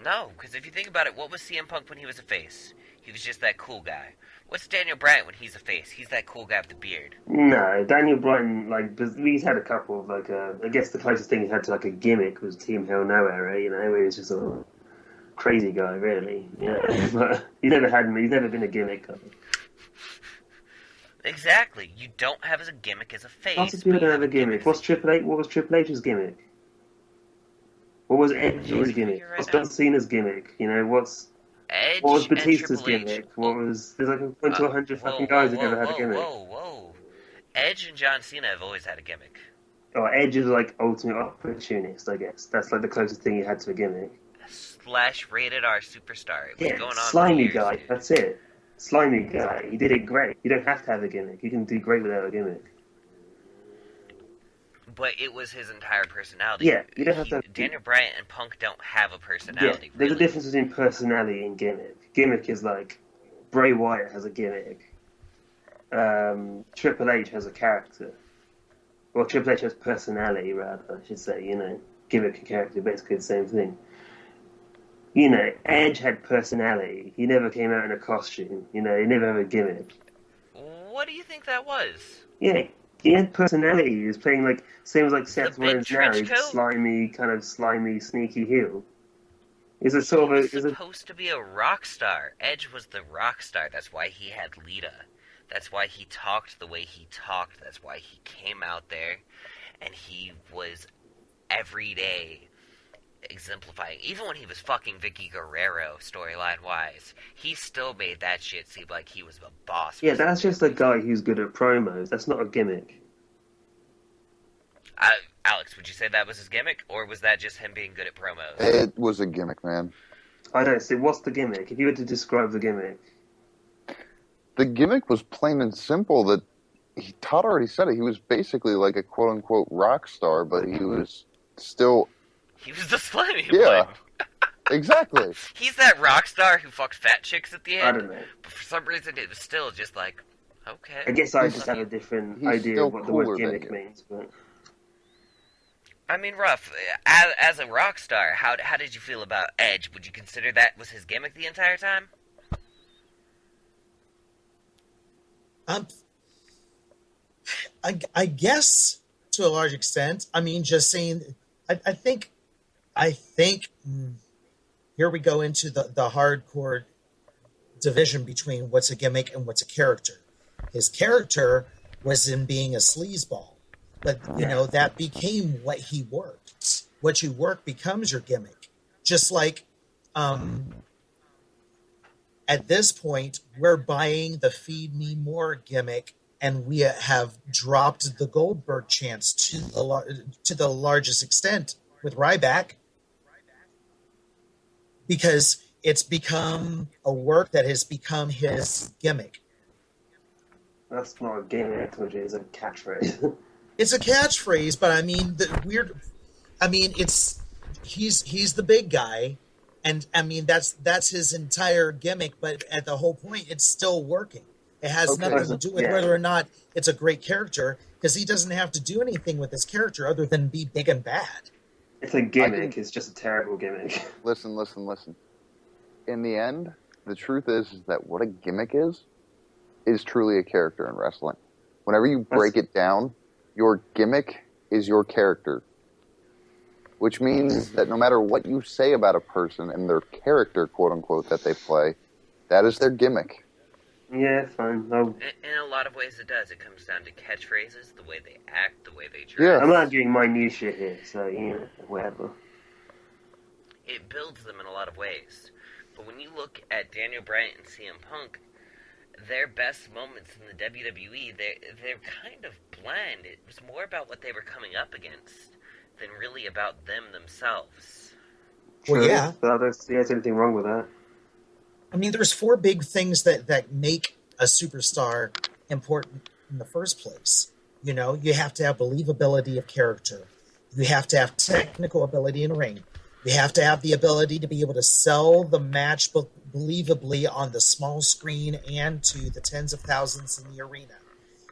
No, because if you think about it, what was CM Punk when he was a face? He was just that cool guy. What's Daniel Bryan when he's a face? He's that cool guy with the beard. No, Daniel Bryan, he's had a couple of, I guess the closest thing he had to, a gimmick was Team Hell No era, where he was just a crazy guy, really. But he's never been a gimmick guy. Exactly. You don't have as a gimmick as a face. Lots of people don't have a gimmick. What was Triple H's gimmick? What was Edge's gimmick? Right What's now. John Cena's gimmick? Edge What was and Batista's Triple H. gimmick? There's like a bunch of 100 Whoa, fucking guys who whoa, never had a gimmick. Whoa. Edge and John Cena have always had a gimmick. Edge is ultimate opportunist, I guess. That's the closest thing you had to a gimmick. / rated R superstar. It was going on for slimy years, guy. dude. That's it. Slimy guy. He did it great. You don't have to have a gimmick. You can do great without a gimmick. But it was his entire personality. Yeah, you don't have to. Daniel Bryan and Punk don't have a personality. There's really. a difference between personality and gimmick. Gimmick is like Bray Wyatt has a gimmick. Triple H has a character. Well, Triple H has personality, rather, I should say. Gimmick and character, basically the same thing. Edge had personality. He never came out in a costume. He never had a gimmick. What do you think that was? Yeah, he had personality. He was playing same as Seth The big Rollins now. trench He's coat? slimy, sneaky heel. He's a sort of He was supposed to be a rock star. Edge was the rock star. That's why he had Lita. That's why he talked the way he talked. That's why he came out there and he was every day exemplifying. Even when he was fucking Vicky Guerrero storyline wise, he still made that shit seem like he was a boss. Yeah, that's just a guy who's good at promos. That's not a gimmick. Alex, would you say that was his gimmick, or was that just him being good at promos? It was a gimmick, man. I don't see. What's the gimmick? If you were to describe the gimmick. The gimmick was plain and simple that Todd already said it. He was basically like a quote-unquote rock star, but he was still... He was the slimy Yeah, one. exactly. He's that rock star who fucked fat chicks at the end. I don't know. But for some reason, it was still just like, okay. I guess I just have a different He's idea still of what the cooler word than gimmick you. means. But I mean, Ruff, as a rock star, how did you feel about Edge? Would you consider that was his gimmick the entire time? I guess to a large extent. I mean, just saying. I think. Here we go into the hardcore division between what's a gimmick and what's a character. His character was in being a sleazeball, but that became what he worked. What you work becomes your gimmick. Just like, at this point, we're buying the "Feed Me More" gimmick. And we have dropped the Goldberg chance to the largest extent with Ryback because it's become a work that has become his gimmick. that's not a gimmick, which is a catchphrase. It's a catchphrase, but I mean he's the big guy, and I mean that's his entire gimmick. But at the whole point, it's still working. It has nothing to do with whether or not it's a great character, because he doesn't have to do anything with his character other than be big and bad. It's a gimmick. It's just a terrible gimmick. Listen. In the end, the truth is that what a gimmick is truly a character in wrestling. Whenever you break it down, your gimmick is your character. Which means that no matter what you say about a person and their character, quote unquote, that they play, that is their gimmick. Yeah, fine. In a lot of ways, it does. It comes down to catchphrases, the way they act, the way they dress. Yeah. I'm not doing minutiae here, so whatever. It builds them in a lot of ways. But when you look at Daniel Bryan and CM Punk, their best moments in the WWE, they're kind of bland. It was more about what they were coming up against than really about them themselves. Well, yeah. But I don't see anything wrong with that. I mean, there's four big things that make a superstar important in the first place. You know, you have to have believability of character. You have to have technical ability in ring. You have to have the ability to be able to sell the match believably on the small screen and to the tens of thousands in the arena.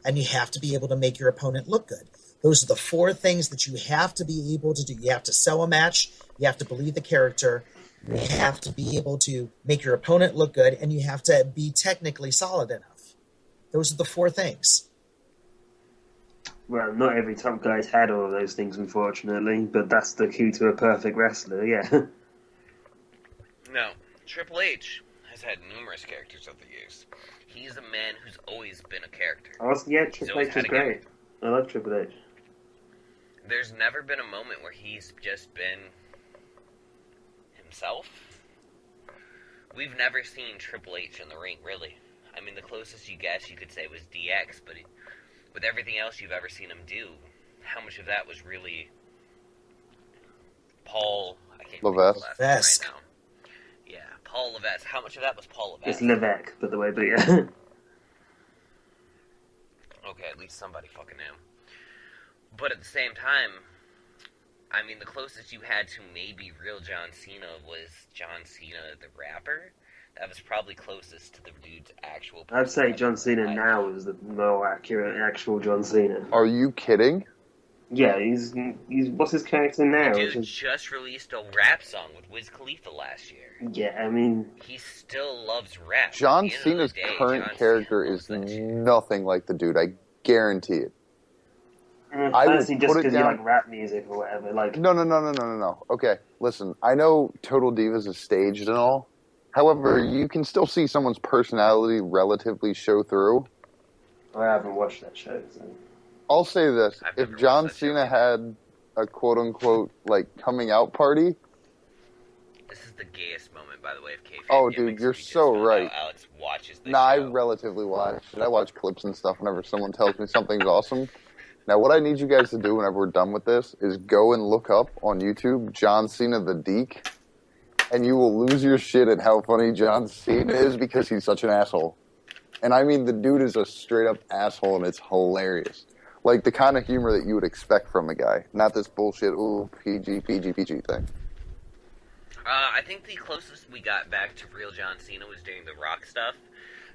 And you have to be able to make your opponent look good. Those are the four things that you have to be able to do. You have to sell a match, you have to believe the character, you have to be able to make your opponent look good, and you have to be technically solid enough. Those are the four things. Well, not every top guy's had all of those things, unfortunately, but that's the key to a perfect wrestler, yeah. No, Triple H has had numerous characters over the years. He's a man who's always been a character. Yeah, Triple H is great. I love Triple H. There's never been a moment where he's just been himself. We've never seen Triple H in the ring, really. I mean, the closest you could say was DX, but with everything else you've ever seen him do, how much of that was really Paul? I can't think of his last name right now. Yeah, Paul Levesque. How much of that was Paul Levesque? It's Levesque, by the way, but yeah. Okay, at least somebody fucking knew. But at the same time, I mean, the closest you had to maybe real John Cena was John Cena the rapper. That was probably closest to the dude's actual... I'd say John Cena now is the more accurate actual John Cena. Are you kidding? Yeah, he's what's his character now? The dude just released a rap song with Wiz Khalifa last year. Yeah, I mean... He still loves rap. John Cena's current character is nothing like the dude, I guarantee it. Fancy just because you like rap music or whatever. Like No. Okay, listen, I know Total Divas is staged and all. However, you can still see someone's personality relatively show through. I haven't watched that show, so... I'll say this. If John Cena had a quote-unquote, like, coming out party... This is the gayest moment, by the way, of Kayfabe. Oh, dude, you're so right. Alex watches this show. I relatively watch it. I watch clips and stuff whenever someone tells me something's awesome. Now, what I need you guys to do whenever we're done with this is go and look up on YouTube John Cena the Deke, and you will lose your shit at how funny John Cena is because he's such an asshole. And I mean, the dude is a straight-up asshole, and it's hilarious. Like, the kind of humor that you would expect from a guy. Not this bullshit, ooh, PG thing. I think the closest we got back to real John Cena was during the Rock stuff,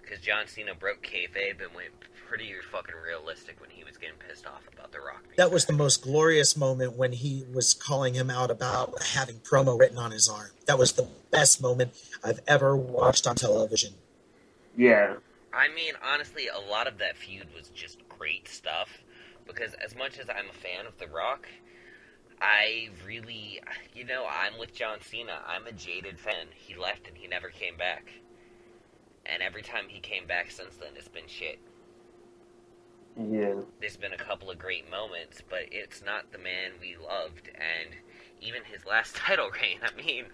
because John Cena broke kayfabe and went pretty fucking realistic when he was getting pissed off about the Rock. That was the most glorious moment when he was calling him out about having promo written on his arm. That was the best moment I've ever watched on television. Yeah. I mean, honestly, a lot of that feud was just great stuff, because as much as I'm a fan of The Rock, I really, I'm with John Cena. I'm a jaded fan. He left and he never came back. And every time he came back since then, it's been shit. Yeah. There's been a couple of great moments, but it's not the man we loved. And even his last title reign, I mean,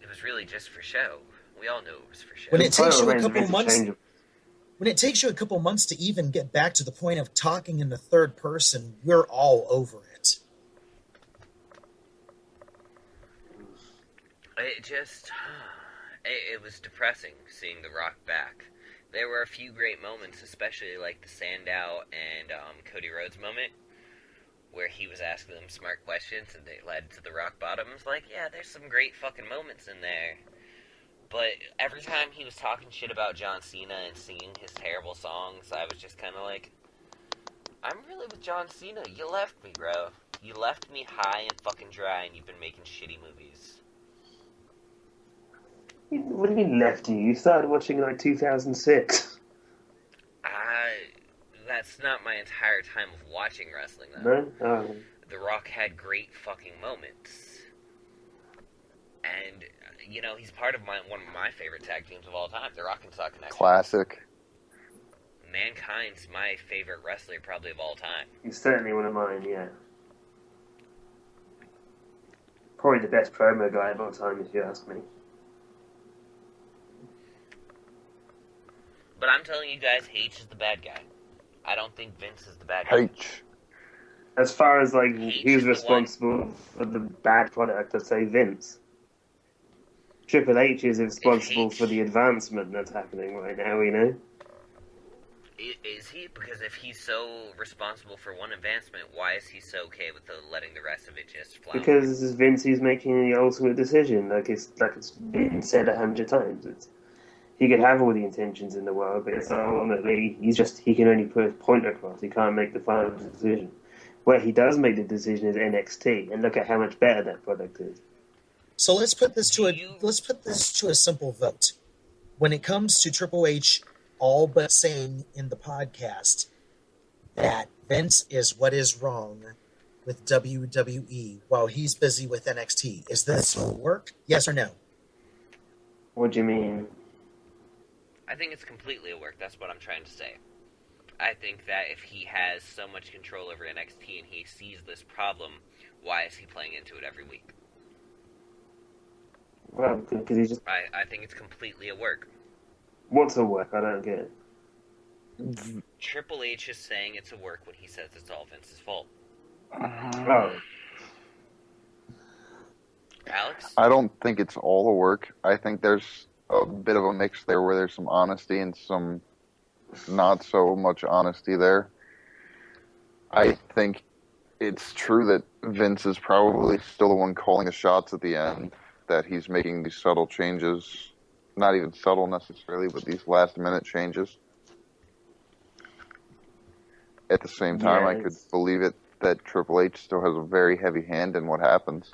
it was really just for show. We all knew it was for show. When it takes you a couple months... When it takes you a couple months to even get back to the point of talking in the third person, we're all over it. It was depressing seeing The Rock back. There were a few great moments, especially like the Sandow and Cody Rhodes moment, where he was asking them smart questions and they led to the rock bottoms. Like, yeah, there's some great fucking moments in there. But every time he was talking shit about John Cena and singing his terrible songs, I was just kind of like, I'm really with John Cena. You left me, bro. You left me high and fucking dry, and you've been making shitty movies. What do you mean left you? You started watching like 2006. That's not my entire time of watching wrestling, though. No? Oh. The Rock had great fucking moments. And... he's part of one of my favorite tag teams of all time, the Rock and Sock Connection. Classic. Mankind's my favorite wrestler probably of all time. He's certainly one of mine, yeah. Probably the best promo guy of all time, if you ask me. But I'm telling you guys, H is the bad guy. I don't think Vince is the bad guy. H. As far as, like, who's responsible for the bad product, I'd say Vince. Triple H is responsible H- for the advancement that's happening right now, you know? Is he? Because if he's so responsible for one advancement, why is he so okay with letting the rest of it just fly? Because this is Vince who's making the ultimate decision, like it's been said 100 times. He could have all the intentions in the world, but it's ultimately he can only put his point across. He can't make the final decision. Where he does make the decision is NXT, and look at how much better that product is. So let's put this to a simple vote. When it comes to Triple H all but saying in the podcast that Vince is what is wrong with WWE while he's busy with NXT, is this will work? Yes or no? What do you mean? I think it's completely a work. That's what I'm trying to say. I think that if he has so much control over NXT and he sees this problem, why is he playing into it every week? Well, because he just... I think it's completely a work. What's a work? I don't get it. Triple H is saying it's a work when he says it's all Vince's fault. Oh. Alex? I don't think it's all a work. I think there's a bit of a mix there where there's some honesty and some not so much honesty there. I think it's true that Vince is probably still the one calling the shots at the end, that he's making these subtle changes. Not even subtle necessarily, but these last-minute changes. At the same time, I could believe it that Triple H still has a very heavy hand in what happens.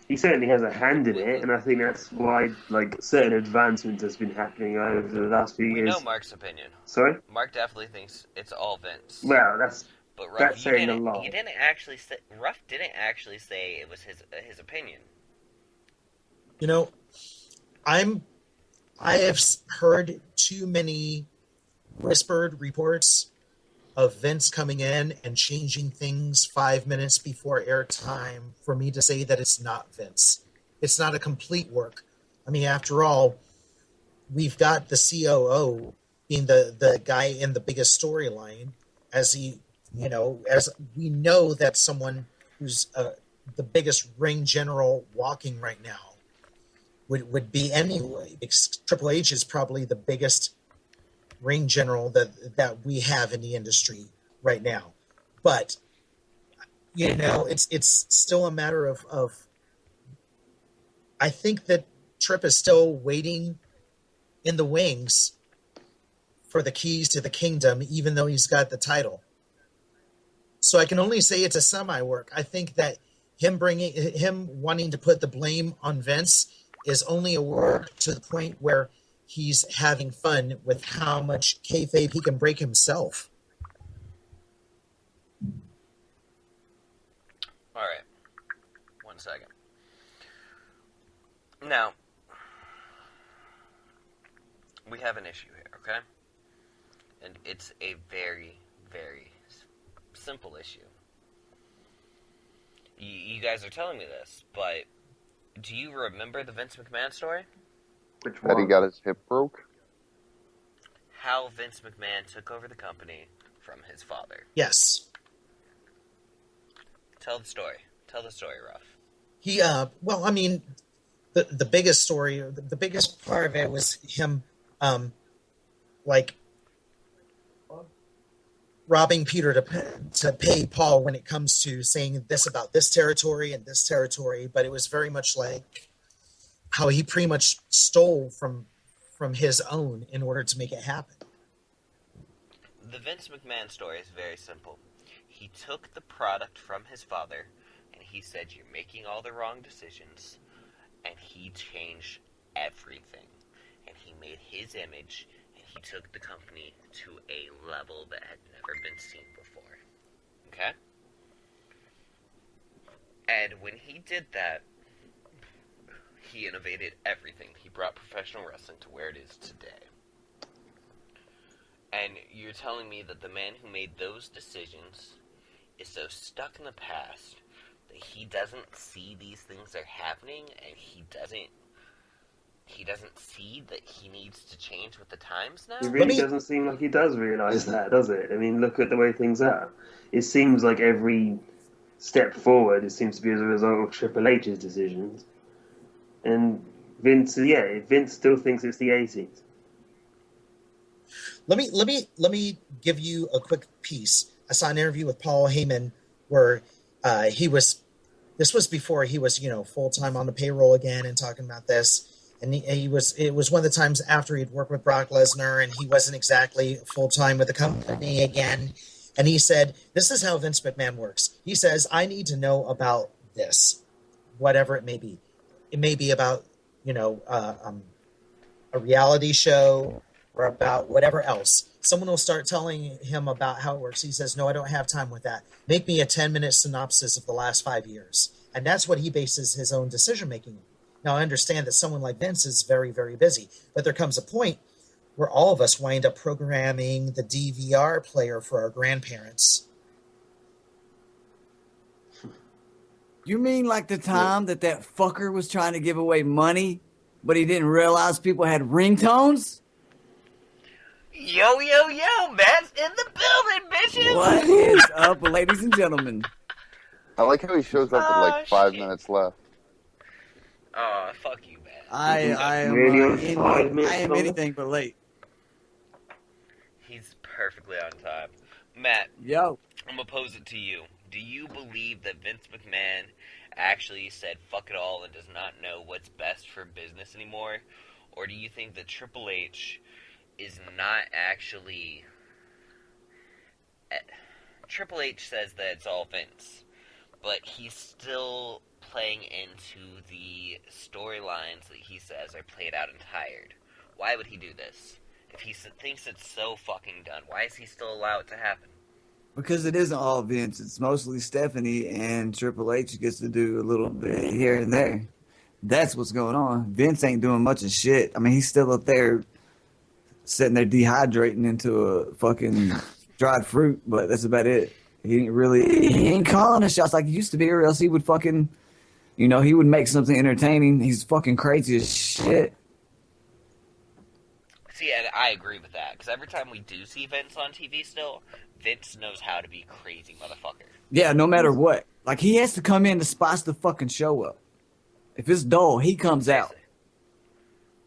He certainly has a hand in it, and I think that's why, like, certain advancements has been happening over the last few years. We know Mark's opinion. Sorry? Mark definitely thinks it's all Vince. Well, that's Ruff, saying a lot. You didn't actually say. Ruff didn't actually say it was his opinion. You know, I have heard too many whispered reports of Vince coming in and changing things 5 minutes before airtime for me to say that it's not Vince. It's not a complete work. I mean, after all, we've got the COO being the guy in the biggest storyline, as he, as we know that someone who's the biggest ring general walking right now would be anyway. Because Triple H is probably the biggest ring general that we have in the industry right now. But it's still a matter of I think that Tripp is still waiting in the wings for the keys to the kingdom, even though he's got the title. So I can only say it's a semi-work. I think that him wanting to put the blame on Vince is only a work to the point where he's having fun with how much kayfabe he can break himself. All right. 1 second. Now, we have an issue here, okay? And it's a very, very simple issue. You guys are telling me this, but do you remember the Vince McMahon story? Which That he one? got his hip broke? How Vince McMahon took over the company from his father. Yes. Tell the story. Tell the story, Ruff. He, well, I mean, the biggest story, the biggest part of it was him, robbing Peter to pay Paul when it comes to saying this about this territory and this territory, but it was very much like how he pretty much stole from his own in order to make it happen. The Vince McMahon story is very simple. He took the product from his father, and he said, "You're making all the wrong decisions," and he changed everything. And he made his image, and he took the company to a level that had never been seen before. Okay? And when he did that, he innovated everything. He brought professional wrestling to where it is today. And you're telling me that the man who made those decisions is so stuck in the past that he doesn't see these things are happening, and he doesn't see that he needs to change with the times now? It really doesn't seem like he does realise that, does it? I mean, look at the way things are. It seems like every step forward, it seems to be as a result of Triple H's decisions. And Vince still thinks it's the 80s. Let me give you a quick piece. I saw an interview with Paul Heyman where this was before he was, full time on the payroll again and talking about this. And it was one of the times after he'd worked with Brock Lesnar and he wasn't exactly full time with the company again. And he said, "This is how Vince McMahon works." He says, "I need to know about this, whatever it may be. It may be about, a reality show or about whatever else. Someone will start telling him about how it works. He says, "No, I don't have time with that. Make me a 10-minute synopsis of the last 5 years." And that's what he bases his own decision-making on. Now, I understand that someone like Vince is very, very busy, but there comes a point where all of us wind up programming the DVR player for our grandparents. You mean like the time that fucker was trying to give away money, but he didn't realize people had ringtones? Yo, Matt's in the building, bitches! What is up, ladies and gentlemen? I like how he shows up with like 5 minutes left. Oh, fuck you, Matt. I am Really? 5 minutes I am long? anything but late. He's perfectly on time. Matt, Yo. I'm gonna pose it to you. Do you believe that Vince McMahon actually said fuck it all and does not know what's best for business anymore? Or do you think that Triple H is not actually... Triple H says that it's all Vince, but he's still playing into the storylines that he says are played out and tired. Why would he do this? If he thinks it's so fucking done, why is he still allow it to happen? Because it isn't all Vince. It's mostly Stephanie, and Triple H gets to do a little bit here and there. That's what's going on. Vince ain't doing much of shit. I mean, he's still up there sitting there dehydrating into a fucking dried fruit, but that's about it. He ain't calling the shots like he used to be, or else he would fucking, he would make something entertaining. He's fucking crazy as shit. See, and I agree with that, because every time we do see Vince on TV still, Vince knows how to be crazy motherfucker. Yeah, no matter what. Like, he has to come in to spice the fucking show up. If it's dull, he comes out.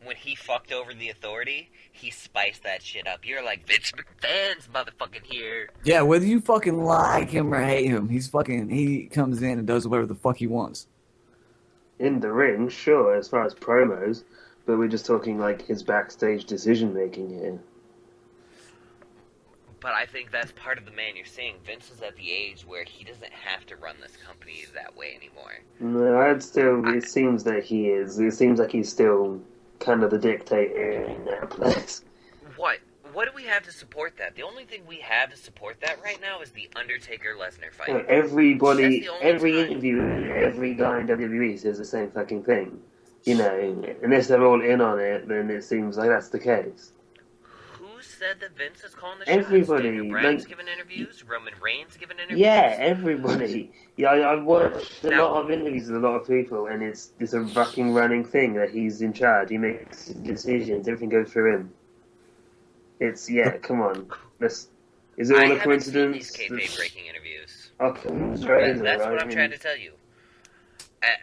When he fucked over the Authority, he spiced that shit up. You're like, Vince McMahon's motherfucking here. Yeah, whether you fucking like him or hate him, he comes in and does whatever the fuck he wants. In the ring, sure, as far as promos, but we're just talking like his backstage decision making here. But I think that's part of the man you're seeing. Vince is at the age where he doesn't have to run this company that way anymore. No, it seems that he is. It seems like he's still kind of the dictator in that place. What? What do we have to support that? The only thing we have to support that right now is the Undertaker-Lesnar fight. Everybody, every interview, every guy in WWE says the same fucking thing. Unless they're all in on it, then it seems like that's the case. Who said that Vince is calling the shots? Everybody. Daniel Bryan's giving interviews? Roman Reigns giving interviews? Yeah, everybody. Yeah, I've watched a lot of interviews with a lot of people, and it's a fucking running thing that he's in charge. He makes decisions. Everything goes through him. Come on. Is it all a coincidence? I haven't seen these kayfabe breaking interviews. Okay, that's what I'm trying to tell you.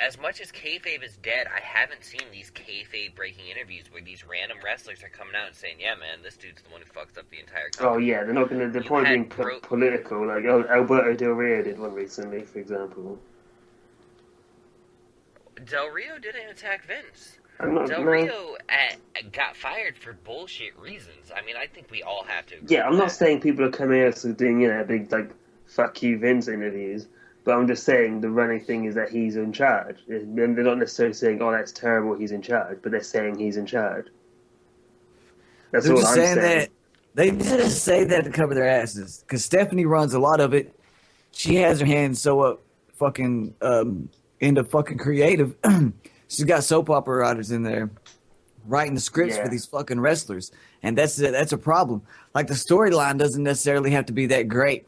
As much as kayfabe is dead, I haven't seen these kayfabe breaking interviews where these random wrestlers are coming out and saying, "Yeah, man, this dude's the one who fucks up the entire company." Oh yeah, they're not gonna. They're probably being political. Like Alberto Del Rio did one recently, for example. Del Rio didn't attack Vince. Del Rio got fired for bullshit reasons. I mean, I think we all have to agree. Yeah, I'm not saying people are coming out and doing big fuck you Vince interviews, but I'm just saying the running thing is that he's in charge. They're not necessarily saying, "Oh, that's terrible, he's in charge," but they're saying he's in charge. That's They're all just I'm saying saying. that they just say that to cover their asses because Stephanie runs a lot of it. She has her hands so up, fucking into fucking creative. She's got soap opera writers in there writing the scripts for these fucking wrestlers, and that's a problem. Like, the storyline doesn't necessarily have to be that great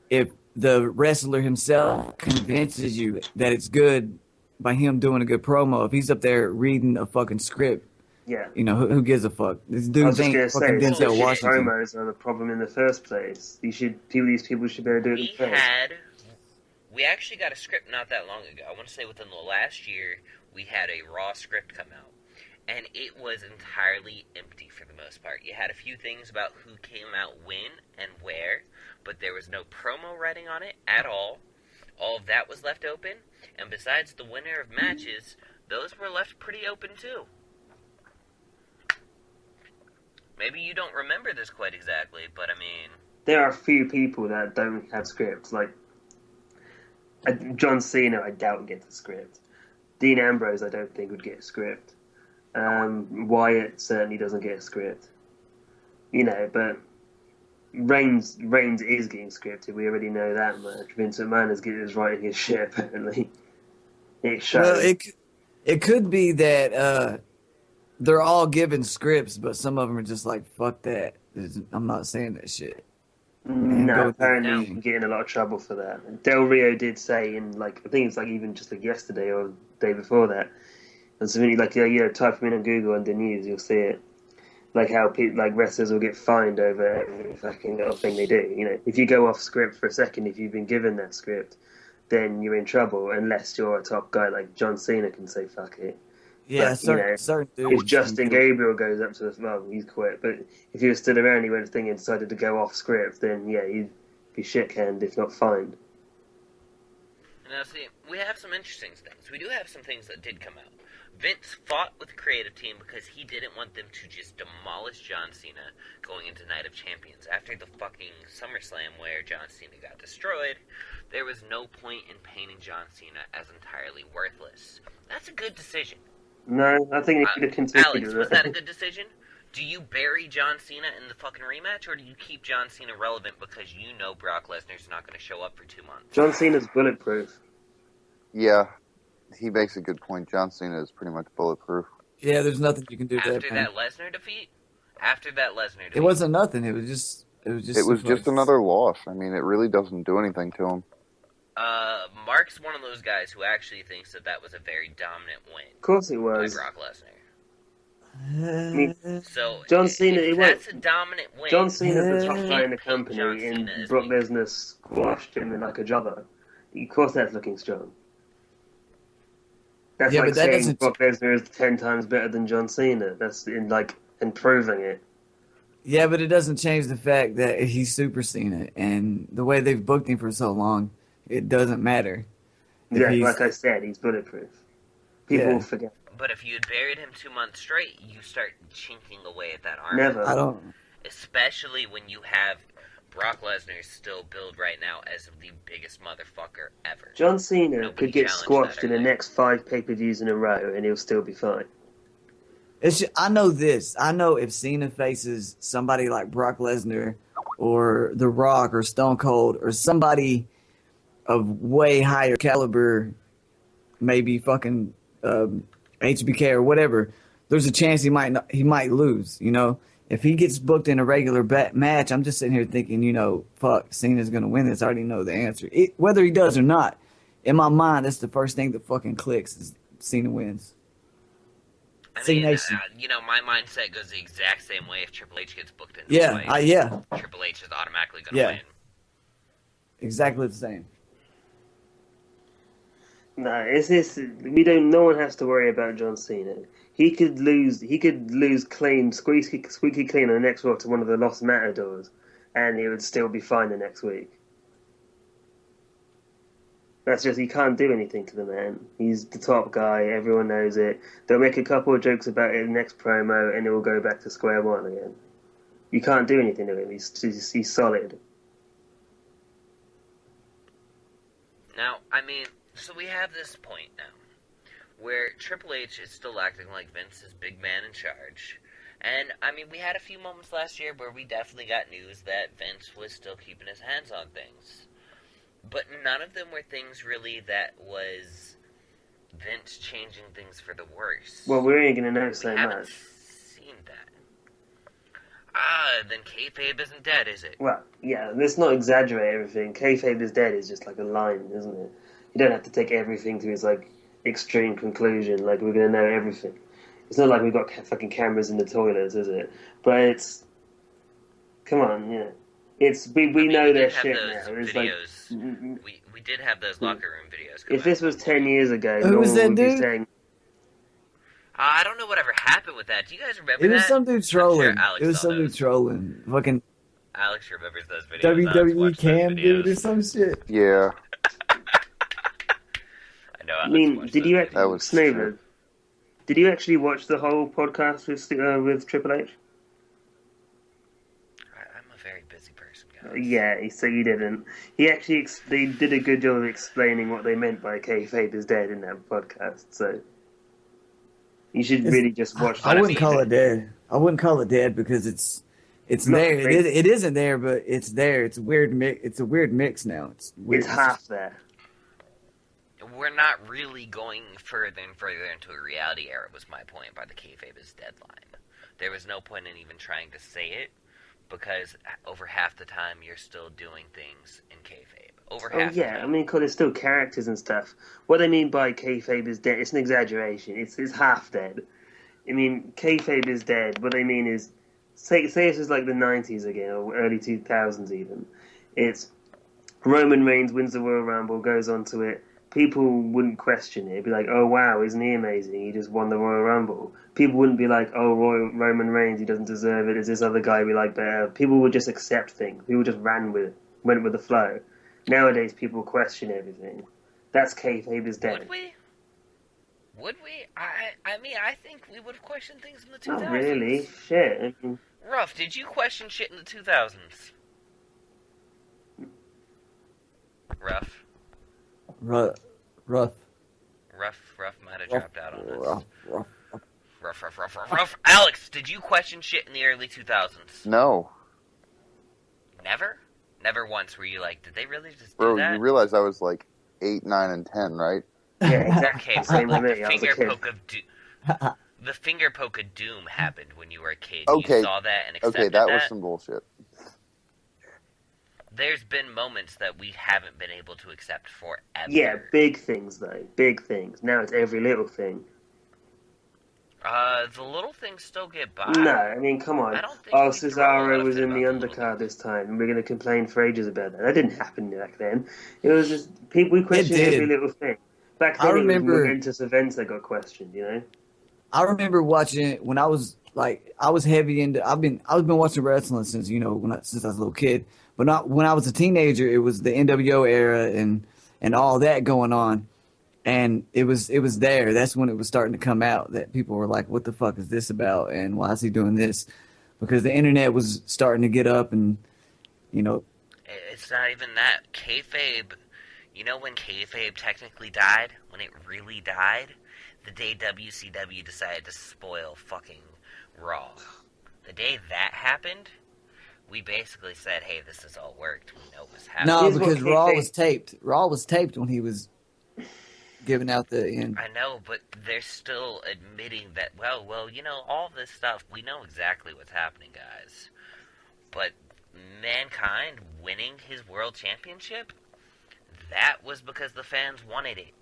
if the wrestler himself convinces you that it's good by him doing a good promo. If he's up there reading a fucking script, who gives a fuck? This dude ain't fucking Denzel Washington. Promos are the problem in the first place. These people should be able to do it themselves. we actually got a script not that long ago. I want to say within the last year, we had a Raw script come out. And it was entirely empty for the most part. You had a few things about who came out when and where, but there was no promo writing on it at all. All of that was left open, and besides the winner of matches, those were left pretty open too. Maybe you don't remember this quite exactly, but I mean... There are a few people that don't have scripts, like John Cena, I doubt gets a script. Dean Ambrose, I don't think would get a script. Wyatt certainly doesn't get a script. You know, but Reigns is getting scripted. We already know that much. Vince McMahon is writing his shit, apparently. It shows. Well, it could be that they're all given scripts, but some of them are just like, fuck that. I'm not saying that shit. No, apparently he's getting a lot of trouble for that. Del Rio did say in, like, I think it's like even just like yesterday or the day before that, and so many, like, type them in on Google under news, you'll see it. Like how people, like wrestlers will get fined over every fucking little thing they do. You know, if you go off script for a second, if you've been given that script, then you're in trouble unless you're a top guy like John Cena can say fuck it. Yeah, but, certain dudes. If Justin Gabriel goes up to the, well, he's quit. But if he was still around, he went thing and decided to go off script, then yeah, he'd be shit-canned if not fined. Now, see, we have some interesting things. We do have some things that did come out. Vince fought with the creative team because he didn't want them to just demolish John Cena going into Night of Champions. After the fucking SummerSlam where John Cena got destroyed, there was no point in painting John Cena as entirely worthless. That's a good decision. No, I think they could have continued. Alex, was that a good decision? Do you bury John Cena in the fucking rematch, or do you keep John Cena relevant because you know Brock Lesnar's not going to show up for 2 months? John Cena's bulletproof. Yeah, he makes a good point. John Cena is pretty much bulletproof. Yeah, there's nothing you can do to After that Lesnar defeat? After that Lesnar defeat. It wasn't nothing. It was just another loss. I mean, it really doesn't do anything to him. Mark's one of those guys who actually thinks that was a very dominant win. Of course it was. By Brock Lesnar. I mean, So John Cena, if that's a dominant win. John Cena's the top guy in the John company, Cena and is Brock weak. Lesnar squashed him like a jobber. Of course, that's looking strong. That's Yeah, like but that saying doesn't- Brock Lesnar is 10 times better than John Cena. That's improving it. Yeah, but it doesn't change the fact that he's Super Cena, and the way they've booked him for so long, it doesn't matter. If Yeah, he's- like I said, he's bulletproof. People Yeah. will forget. But if you had buried him 2 months straight, you start chinking away at that arm. Never. I don't. Especially when you have Brock Lesnar still billed right now as the biggest motherfucker ever. John Cena Nobody could get challenged squashed that in the earlier. next 5 pay-per-views in a row, and he'll still be fine. I know this. I know if Cena faces somebody like Brock Lesnar or The Rock or Stone Cold or somebody of way higher caliber, maybe fucking HBK or whatever, there's a chance he might lose. You know, if he gets booked in a regular match, I'm just sitting here thinking, fuck, Cena's gonna win this. I already know the answer. Whether he does or not, in my mind, that's the first thing that fucking clicks is Cena wins. I mean, Nation. my mindset goes the exact same way if Triple H gets booked in. Yeah, yeah, Triple H is automatically going to Yeah. win. exactly the same. No, it's this. No one has to worry about John Cena. He could lose clean, squeaky clean on the next Raw to one of the Lost Matadors, and he would still be fine the next week. That's just, he can't do anything to the man. He's the top guy, everyone knows it. They'll make a couple of jokes about it in the next promo, and it will go back to square one again. You can't do anything to him, he's solid. Now, I mean, so we have this point now, where Triple H is still acting like Vince's big man in charge. And, I mean, we had a few moments last year where we definitely got news that Vince was still keeping his hands on things. But none of them were things really that was Vince changing things for the worse. Well, we're only going to know so we haven't much. seen that. Then Kayfabe isn't dead, is it? Well, yeah, let's not exaggerate everything. Kayfabe is dead is just like a line, isn't it? You don't have to take everything to its, extreme conclusion, we're going to know everything. It's not like we've got fucking cameras in the toilets, is it? But it's... Come on, we know we their did have shit those now. It's videos. We did have those locker room videos. If this was 10 years ago, Who no was one that would be dude? saying. I don't know whatever happened with that. Do you guys remember It that? was some dude trolling. I'm sure Alex It was saw some dude those. trolling. Fucking Alex remembers those videos. I was WWE watching cam those dude or videos. some shit. Yeah, I know. Alex I mean, watched did those you videos. actually, that was Snaver, did you actually watch the whole podcast with Triple H? I'm a very busy person, guys. Yeah, so you didn't. He actually, they did a good job of explaining what they meant by Kayfabe is dead in that podcast, so you should really just watch that. I wouldn't call it dead. I wouldn't call it dead because it's Not there. great. It isn't there, but it's there. It's a weird mix. It's a weird mix now. It's weird. It's half there. We're not really going further and further into a reality era, was my point by the Kayfabe is deadline. There was no point in even trying to say it, because over half the time you're still doing things in Kayfabe. Over Oh half the yeah, I time. mean, cause there's still characters and stuff. What I mean by Kayfabe is dead, it's an exaggeration. It's half dead. I mean, Kayfabe is dead. What I mean is, say this is like the 90s again, or early 2000s even. It's Roman Reigns wins the Royal Rumble, goes onto it. People wouldn't question it. It'd be like, oh wow, isn't he amazing? He just won the Royal Rumble. People wouldn't be like, oh, Roman Reigns, he doesn't deserve it. Is this other guy we like better? People would just accept things. People just went with the flow. Nowadays, people question everything. That's Kayfabe is dead. Would we? Would we? I mean, I think we would have questioned things in the 2000s. Not really. Shit. I mean, Ruff, did you question shit in the 2000s? Ruff rough. might have dropped out on us. Rough. Ruff. Alex, did you question shit in the early 2000s? no, Never? Never once were you like, did they really just do bro. that? You realize I was like 8, 9, and 10, right? yeah, exactly. Okay, Same but with like me. the I was a finger kid. poke of doom. The finger poke of doom happened when you were a kid. Okay. You saw that and accepted Okay, that was some bullshit. There's been moments that we haven't been able to accept forever. Yeah, big things though. Big things. Now it's every little thing. The little things still get by. No, I mean, come on. I don't think Oh, we throw a lot Cesaro of was shit in the about the little undercard this time, and we're going to complain for ages about that. That didn't happen back then. It was just people. We questioned did. every little thing. Back I then, remember- it was momentous events that got questioned. You know. I remember watching it when I was heavy into. I've been watching wrestling since since I was a little kid. But not when I was a teenager. It was the NWO era and all that going on, and it was there. That's when it was starting to come out that people were like, "What the fuck is this about?" And why is he doing this? Because the internet was starting to get up, and It's not even that. Kayfabe, you know when Kayfabe technically died? When it really died? The day WCW decided to spoil fucking Raw. The day that happened, we basically said, hey, this has all worked. We know what's happening. no, Here's what because Raw kayfabe- was taped. Raw was taped when he was giving out the end. I know, but they're still admitting that, well, all this stuff, we know exactly what's happening, guys. But Mankind winning his world championship, that was because the fans wanted it.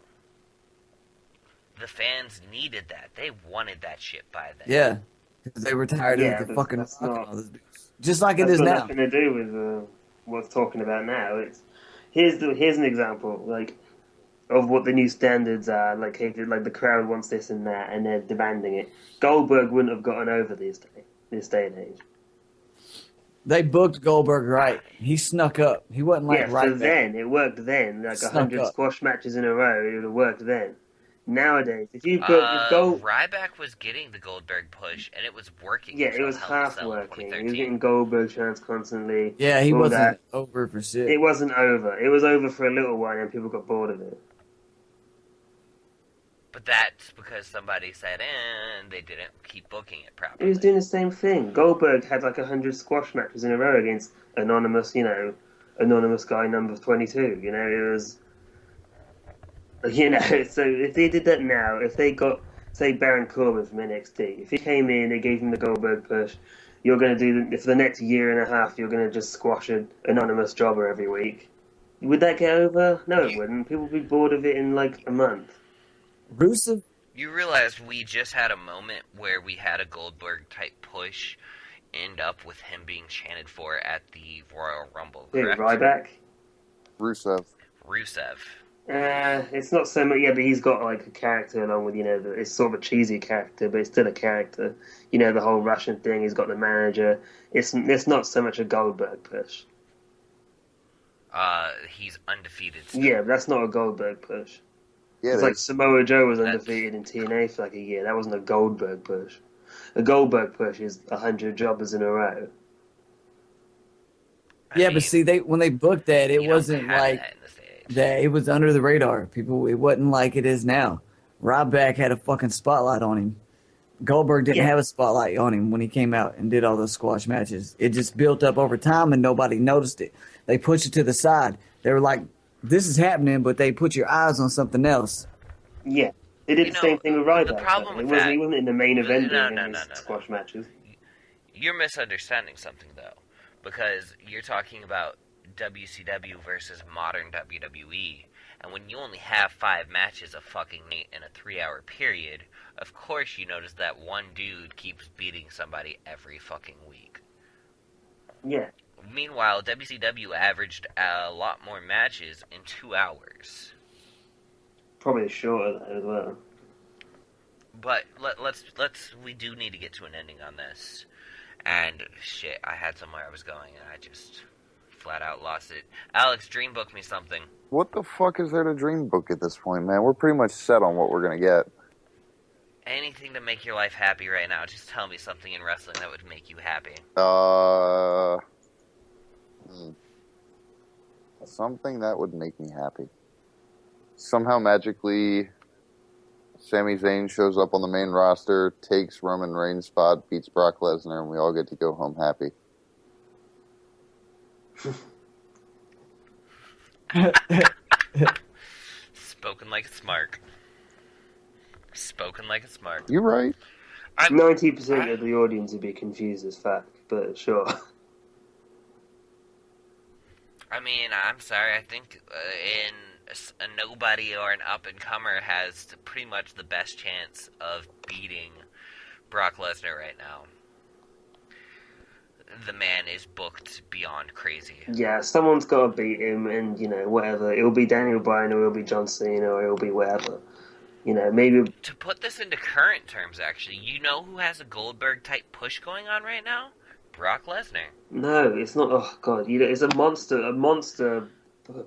The fans needed that. They wanted that shit by then. Yeah, because they were tired Yeah, of the but fucking that's Rock and not- all this business. Just like it That's is got now. nothing to do with what's talking about now. It's here's an example like of what the new standards are. Like the crowd wants this and that, and they're demanding it. Goldberg wouldn't have gotten over this day and age. They booked Goldberg right. He snuck up. He wasn't like Yeah, right so there. then it worked then, like Snuck 100 up. squash matches in a row. It would have worked then. Nowadays, if you book Gold, Ryback was getting the Goldberg push, and it was working. yeah, it until was Hell in a half Cell in working. He was 2013. getting Goldberg chants constantly. Yeah, he all wasn't that. over for shit. It wasn't over. It was over for a little while, and people got bored of it. But that's because somebody said, and they didn't keep booking it He properly. was doing the same thing. Goldberg had like 100 squash matches in a row against anonymous guy number 22. You know, it was, so if they did that now, if they got, say, Baron Corbin from NXT, if he came in, they gave him the Goldberg push, you're going to do, for the next year and a half, you're going to just squash an anonymous jobber every week. Would that get over? No, it wouldn't. People would be bored of it in like a month. Rusev? You realize we just had a moment where we had a Goldberg type push end up with him being chanted for at the Royal Rumble, Yeah, correct? Ryback. Rusev. Rusev. It's not so much. Yeah, but he's got like a character along with it's sort of a cheesy character, but it's still a character. The whole Russian thing. He's got the manager. It's not so much a Goldberg push. He's undefeated still. Yeah, but that's not a Goldberg push. Yeah, It's like Samoa Joe was undefeated in TNA for like a year. That wasn't a Goldberg push. A Goldberg push is 100 jobbers in a row. Yeah, but see, when they booked that, it wasn't like that. It was under the radar. People, it wasn't like it is now. Ryback had a fucking spotlight on him. Goldberg didn't have a spotlight on him when he came out and did all those squash matches. It just built up over time and nobody noticed it. They pushed it to the side. They were like, this is happening, but they put your eyes on something else. Yeah. They did the same thing with Ryback. The problem with he wasn't in the main event in his squash matches. You're misunderstanding something, though, because you're talking about WCW versus modern WWE, and when you only have 5 matches a fucking night in a 3-hour period, of course you notice that one dude keeps beating somebody every fucking week. Yeah. Meanwhile, WCW averaged a lot more matches in 2 hours. Probably shorter though as well. But we do need to get to an ending on this. And shit, I had somewhere I was going and I just flat out lost it. Alex, dream book me something. What the fuck is there to dream book at this point, man? We're pretty much set on what we're gonna get. Anything to make your life happy right now. Just tell me something in wrestling that would make you happy. Something that would make me happy. Somehow magically, Sami Zayn shows up on the main roster, takes Roman Reigns' spot, beats Brock Lesnar, and we all get to go home happy. Spoken like a smart. Spoken like a smart. You right. 90% of the audience would be confused as fuck, but sure. I mean, I'm sorry. I think a nobody or an up-and-comer has pretty much the best chance of beating Brock Lesnar right now. The man is booked beyond crazy. Yeah, someone's got to beat him, and, whatever. It'll be Daniel Bryan, or it'll be John Cena, or it'll be whatever. Maybe... To put this into current terms, actually, you know who has a Goldberg-type push going on right now? Brock Lesnar. No, it's not. Oh, God. It's a monster. A monster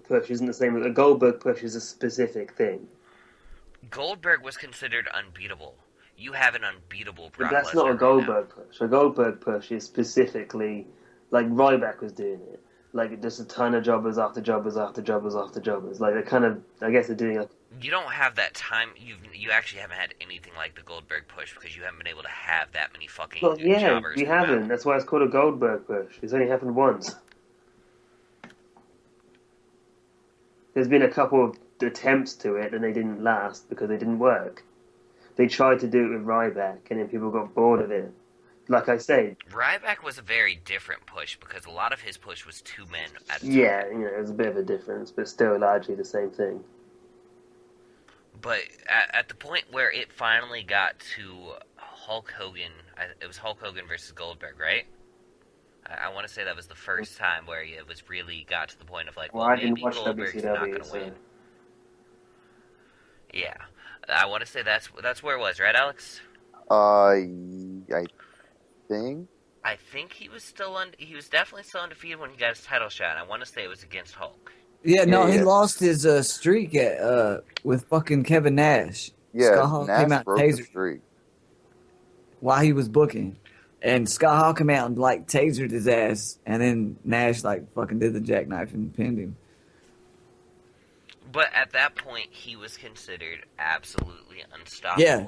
push isn't the same. A Goldberg push is a specific thing. Goldberg was considered unbeatable. You have an unbeatable Brock Lesnar. But that's not a Goldberg push. A Goldberg push is specifically, like Ryback was doing it. Like, just a ton of jobbers after jobbers after jobbers after jobbers. Like, they're kind of, I guess they're doing like... You don't have that time. You actually haven't had anything like the Goldberg push because you haven't been able to have that many fucking jobbers. We haven't. That's why it's called a Goldberg push. It's only happened once. There's been a couple of attempts to it and they didn't last because they didn't work. They tried to do it with Ryback and then people got bored of it. Like I say, Ryback was a very different push because a lot of his push was 2 men at a time. Yeah, it was a bit of a difference, but still largely the same thing. But at the point where it finally got to Hulk Hogan, it was Hulk Hogan versus Goldberg, right? I want to say that was the first time where it was really got to the point of like, well I maybe didn't watch Goldberg's WCW, not going to win. Yeah, I want to say that's where it was, right, Alex? I think. I think he was still he was definitely still undefeated when he got his title shot. I want to say it was against Hulk. Yeah, no, he lost his streak with fucking Kevin Nash. Yeah, Scott Hall Nash came out broke tasered the streak while he was booking, and Scott Hall came out and like tasered his ass, and then Nash like fucking did the jackknife and pinned him. But at that point, he was considered absolutely unstoppable. Yeah.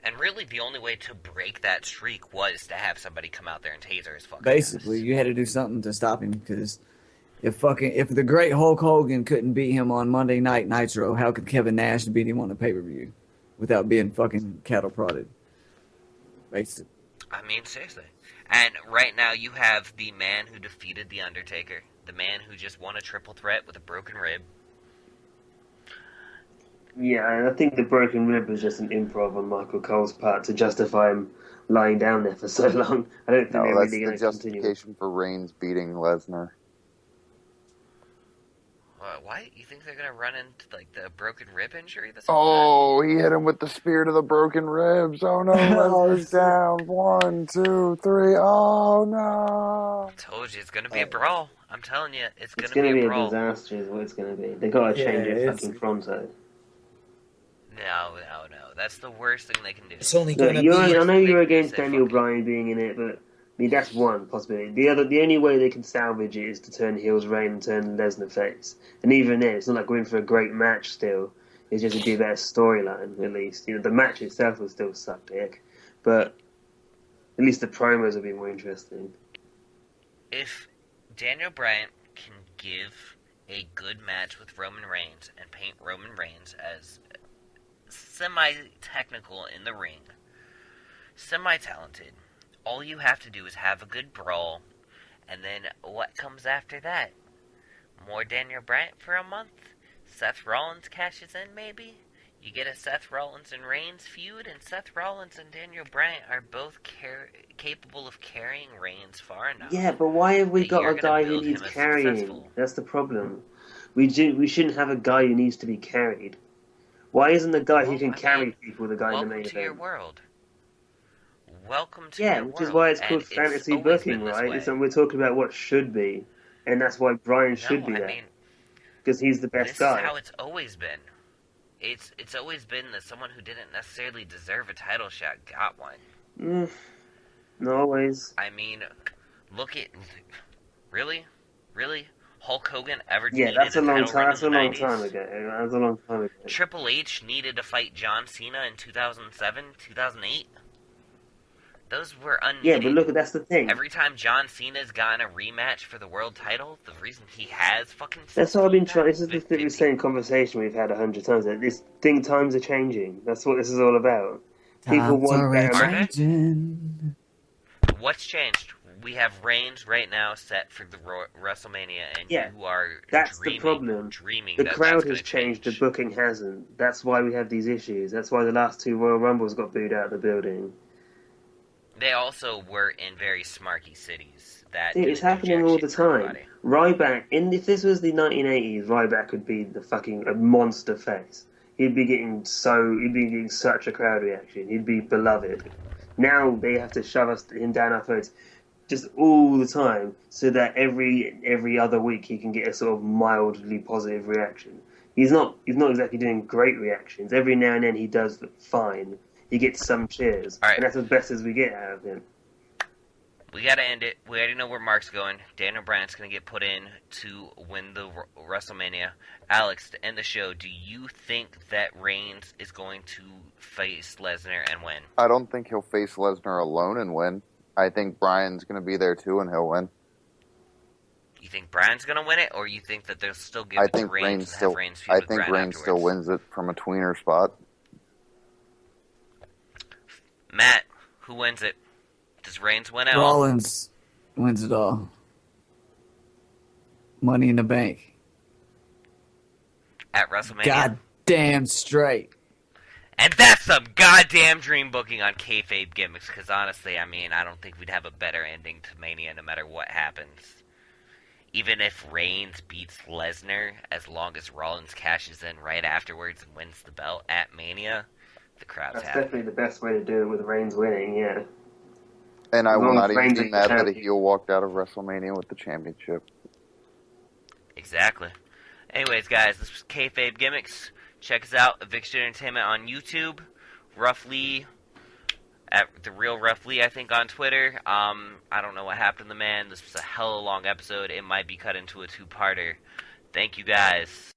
And really, the only way to break that streak was to have somebody come out there and taser his fucking Basically, ass. you had to do something to stop him because if the great Hulk Hogan couldn't beat him on Monday Night Nitro, how could Kevin Nash beat him on a pay-per-view without being fucking cattle prodded? Basically. I mean, seriously. And right now, you have the man who defeated The Undertaker, the man who just won a triple threat with a broken rib. Yeah, and I think the broken rib was just an improv on Michael Cole's part to justify him lying down there for so long. I don't think No, they're that's really the going to continue. justification for Reigns beating Lesnar. Why? You think they're gonna run into like the broken rib injury this Oh, he hit him with the spirit of the broken ribs. Oh no, Lesnar's down. 1, 2, 3. Oh no. Told you it's gonna be a brawl. I'm telling you, it's It's gonna going to be be a a brawl. disaster is what it's going to be. They got to change Yeah, it it's- fucking pronto. No. That's the worst thing they can do. It's only Look, going to be. I know you're against Say Daniel fuck it. Bryan being in it, but I mean that's one possibility. The only way they can salvage it is to turn heels Reign and turn Lesnar face. And even then, it's not like we're in for a great match. Still, it's just to be a better storyline. At least, the match itself will still suck dick, but at least the promos will be more interesting. If Daniel Bryan can give a good match with Roman Reigns and paint Roman Reigns as semi-technical in the ring, semi-talented, all you have to do is have a good brawl, and then what comes after that? More Daniel Bryan for a month? Seth Rollins cashes in, maybe? You get a Seth Rollins and Reigns feud, and Seth Rollins and Daniel Bryan are both capable of carrying Reigns far enough. Yeah, but why have we that got you're a gonna guy who build needs him as carrying? successful. That's the problem. We shouldn't have a guy who needs to be carried. Why isn't the guy who Well, can I carry mean, people the guy in the Welcome main to your event? world. Welcome to Yeah, your which world. is why it's called and fantasy always booking, been this right? way. So we're talking about what should be, and that's why Bryan should No, be I there mean, because he's the this best is guy. how it's always been. It's always been that someone who didn't necessarily deserve a title shot got one. Not always. I mean, look at really, Hulk Hogan ever Yeah, needed that's a a long title time. run That's in a the long 90s. time ago. That's a long time ago. Triple H needed to fight John Cena in 2007, 2008. Those were unneeded. Yeah, but look, that's the thing. Every time John Cena's gotten a rematch for the world title, the reason he has fucking... That's what I've been trying. This is 15. the same conversation we've had 100 times. Times are changing. That's what this is all about. People Times want are better Are they? matches. changing. What's changed? We have Reigns right now set for the WrestleMania, and Yeah, you are That's dreaming, the problem. dreaming The that crowd that's has gonna changed. change. The booking hasn't. That's why we have these issues. That's why the last two Royal Rumbles got booed out of the building. They also were in very smarky cities. That See, it's didn't do happening jack all shit the for time. anybody. Ryback, if this was the 1980s, Ryback would be the fucking a monster face. He'd be getting such a crowd reaction. He'd be beloved. Now they have to shove him down our throats just all the time, so that every other week he can get a sort of mildly positive reaction. He's not exactly doing great reactions. Every now and then he does fine. He gets some cheers, All right. and that's as best as we get out of him. We gotta end it. We already know where Mark's going. Daniel Bryan's gonna get put in to win the WrestleMania. Alex, to end the show, do you think that Reigns is going to face Lesnar and win? I don't think he'll face Lesnar alone and win. I think Bryan's going to be there too and he'll win. You think Bryan's gonna win it, or you think that they'll still give I it to think Reigns Reigns and still. have Reigns feud I with think Bryan Reigns still afterwards? wins it from a tweener spot. Matt, who wins it? Does Reigns win it? Rollins wins it all. Money in the bank. At WrestleMania? Goddamn straight. And that's some goddamn dream booking on Kayfabe Gimmicks, because honestly, I mean, I don't think we'd have a better ending to Mania no matter what happens. Even if Reigns beats Lesnar, as long as Rollins cashes in right afterwards and wins the belt at Mania, the crowd's That's happy. definitely the best way to do it with Reigns winning, yeah. And I As will long not as even Reigns be is mad that a champion. heel walked out of WrestleMania with the championship. Exactly. Anyways, guys, this was Kayfabe Gimmicks. Check us out, Eviction Entertainment on YouTube. Roughly, at The Real Roughly, I think, on Twitter. I don't know what happened to the man. This was a hella long episode. It might be cut into a two-parter. Thank you, guys.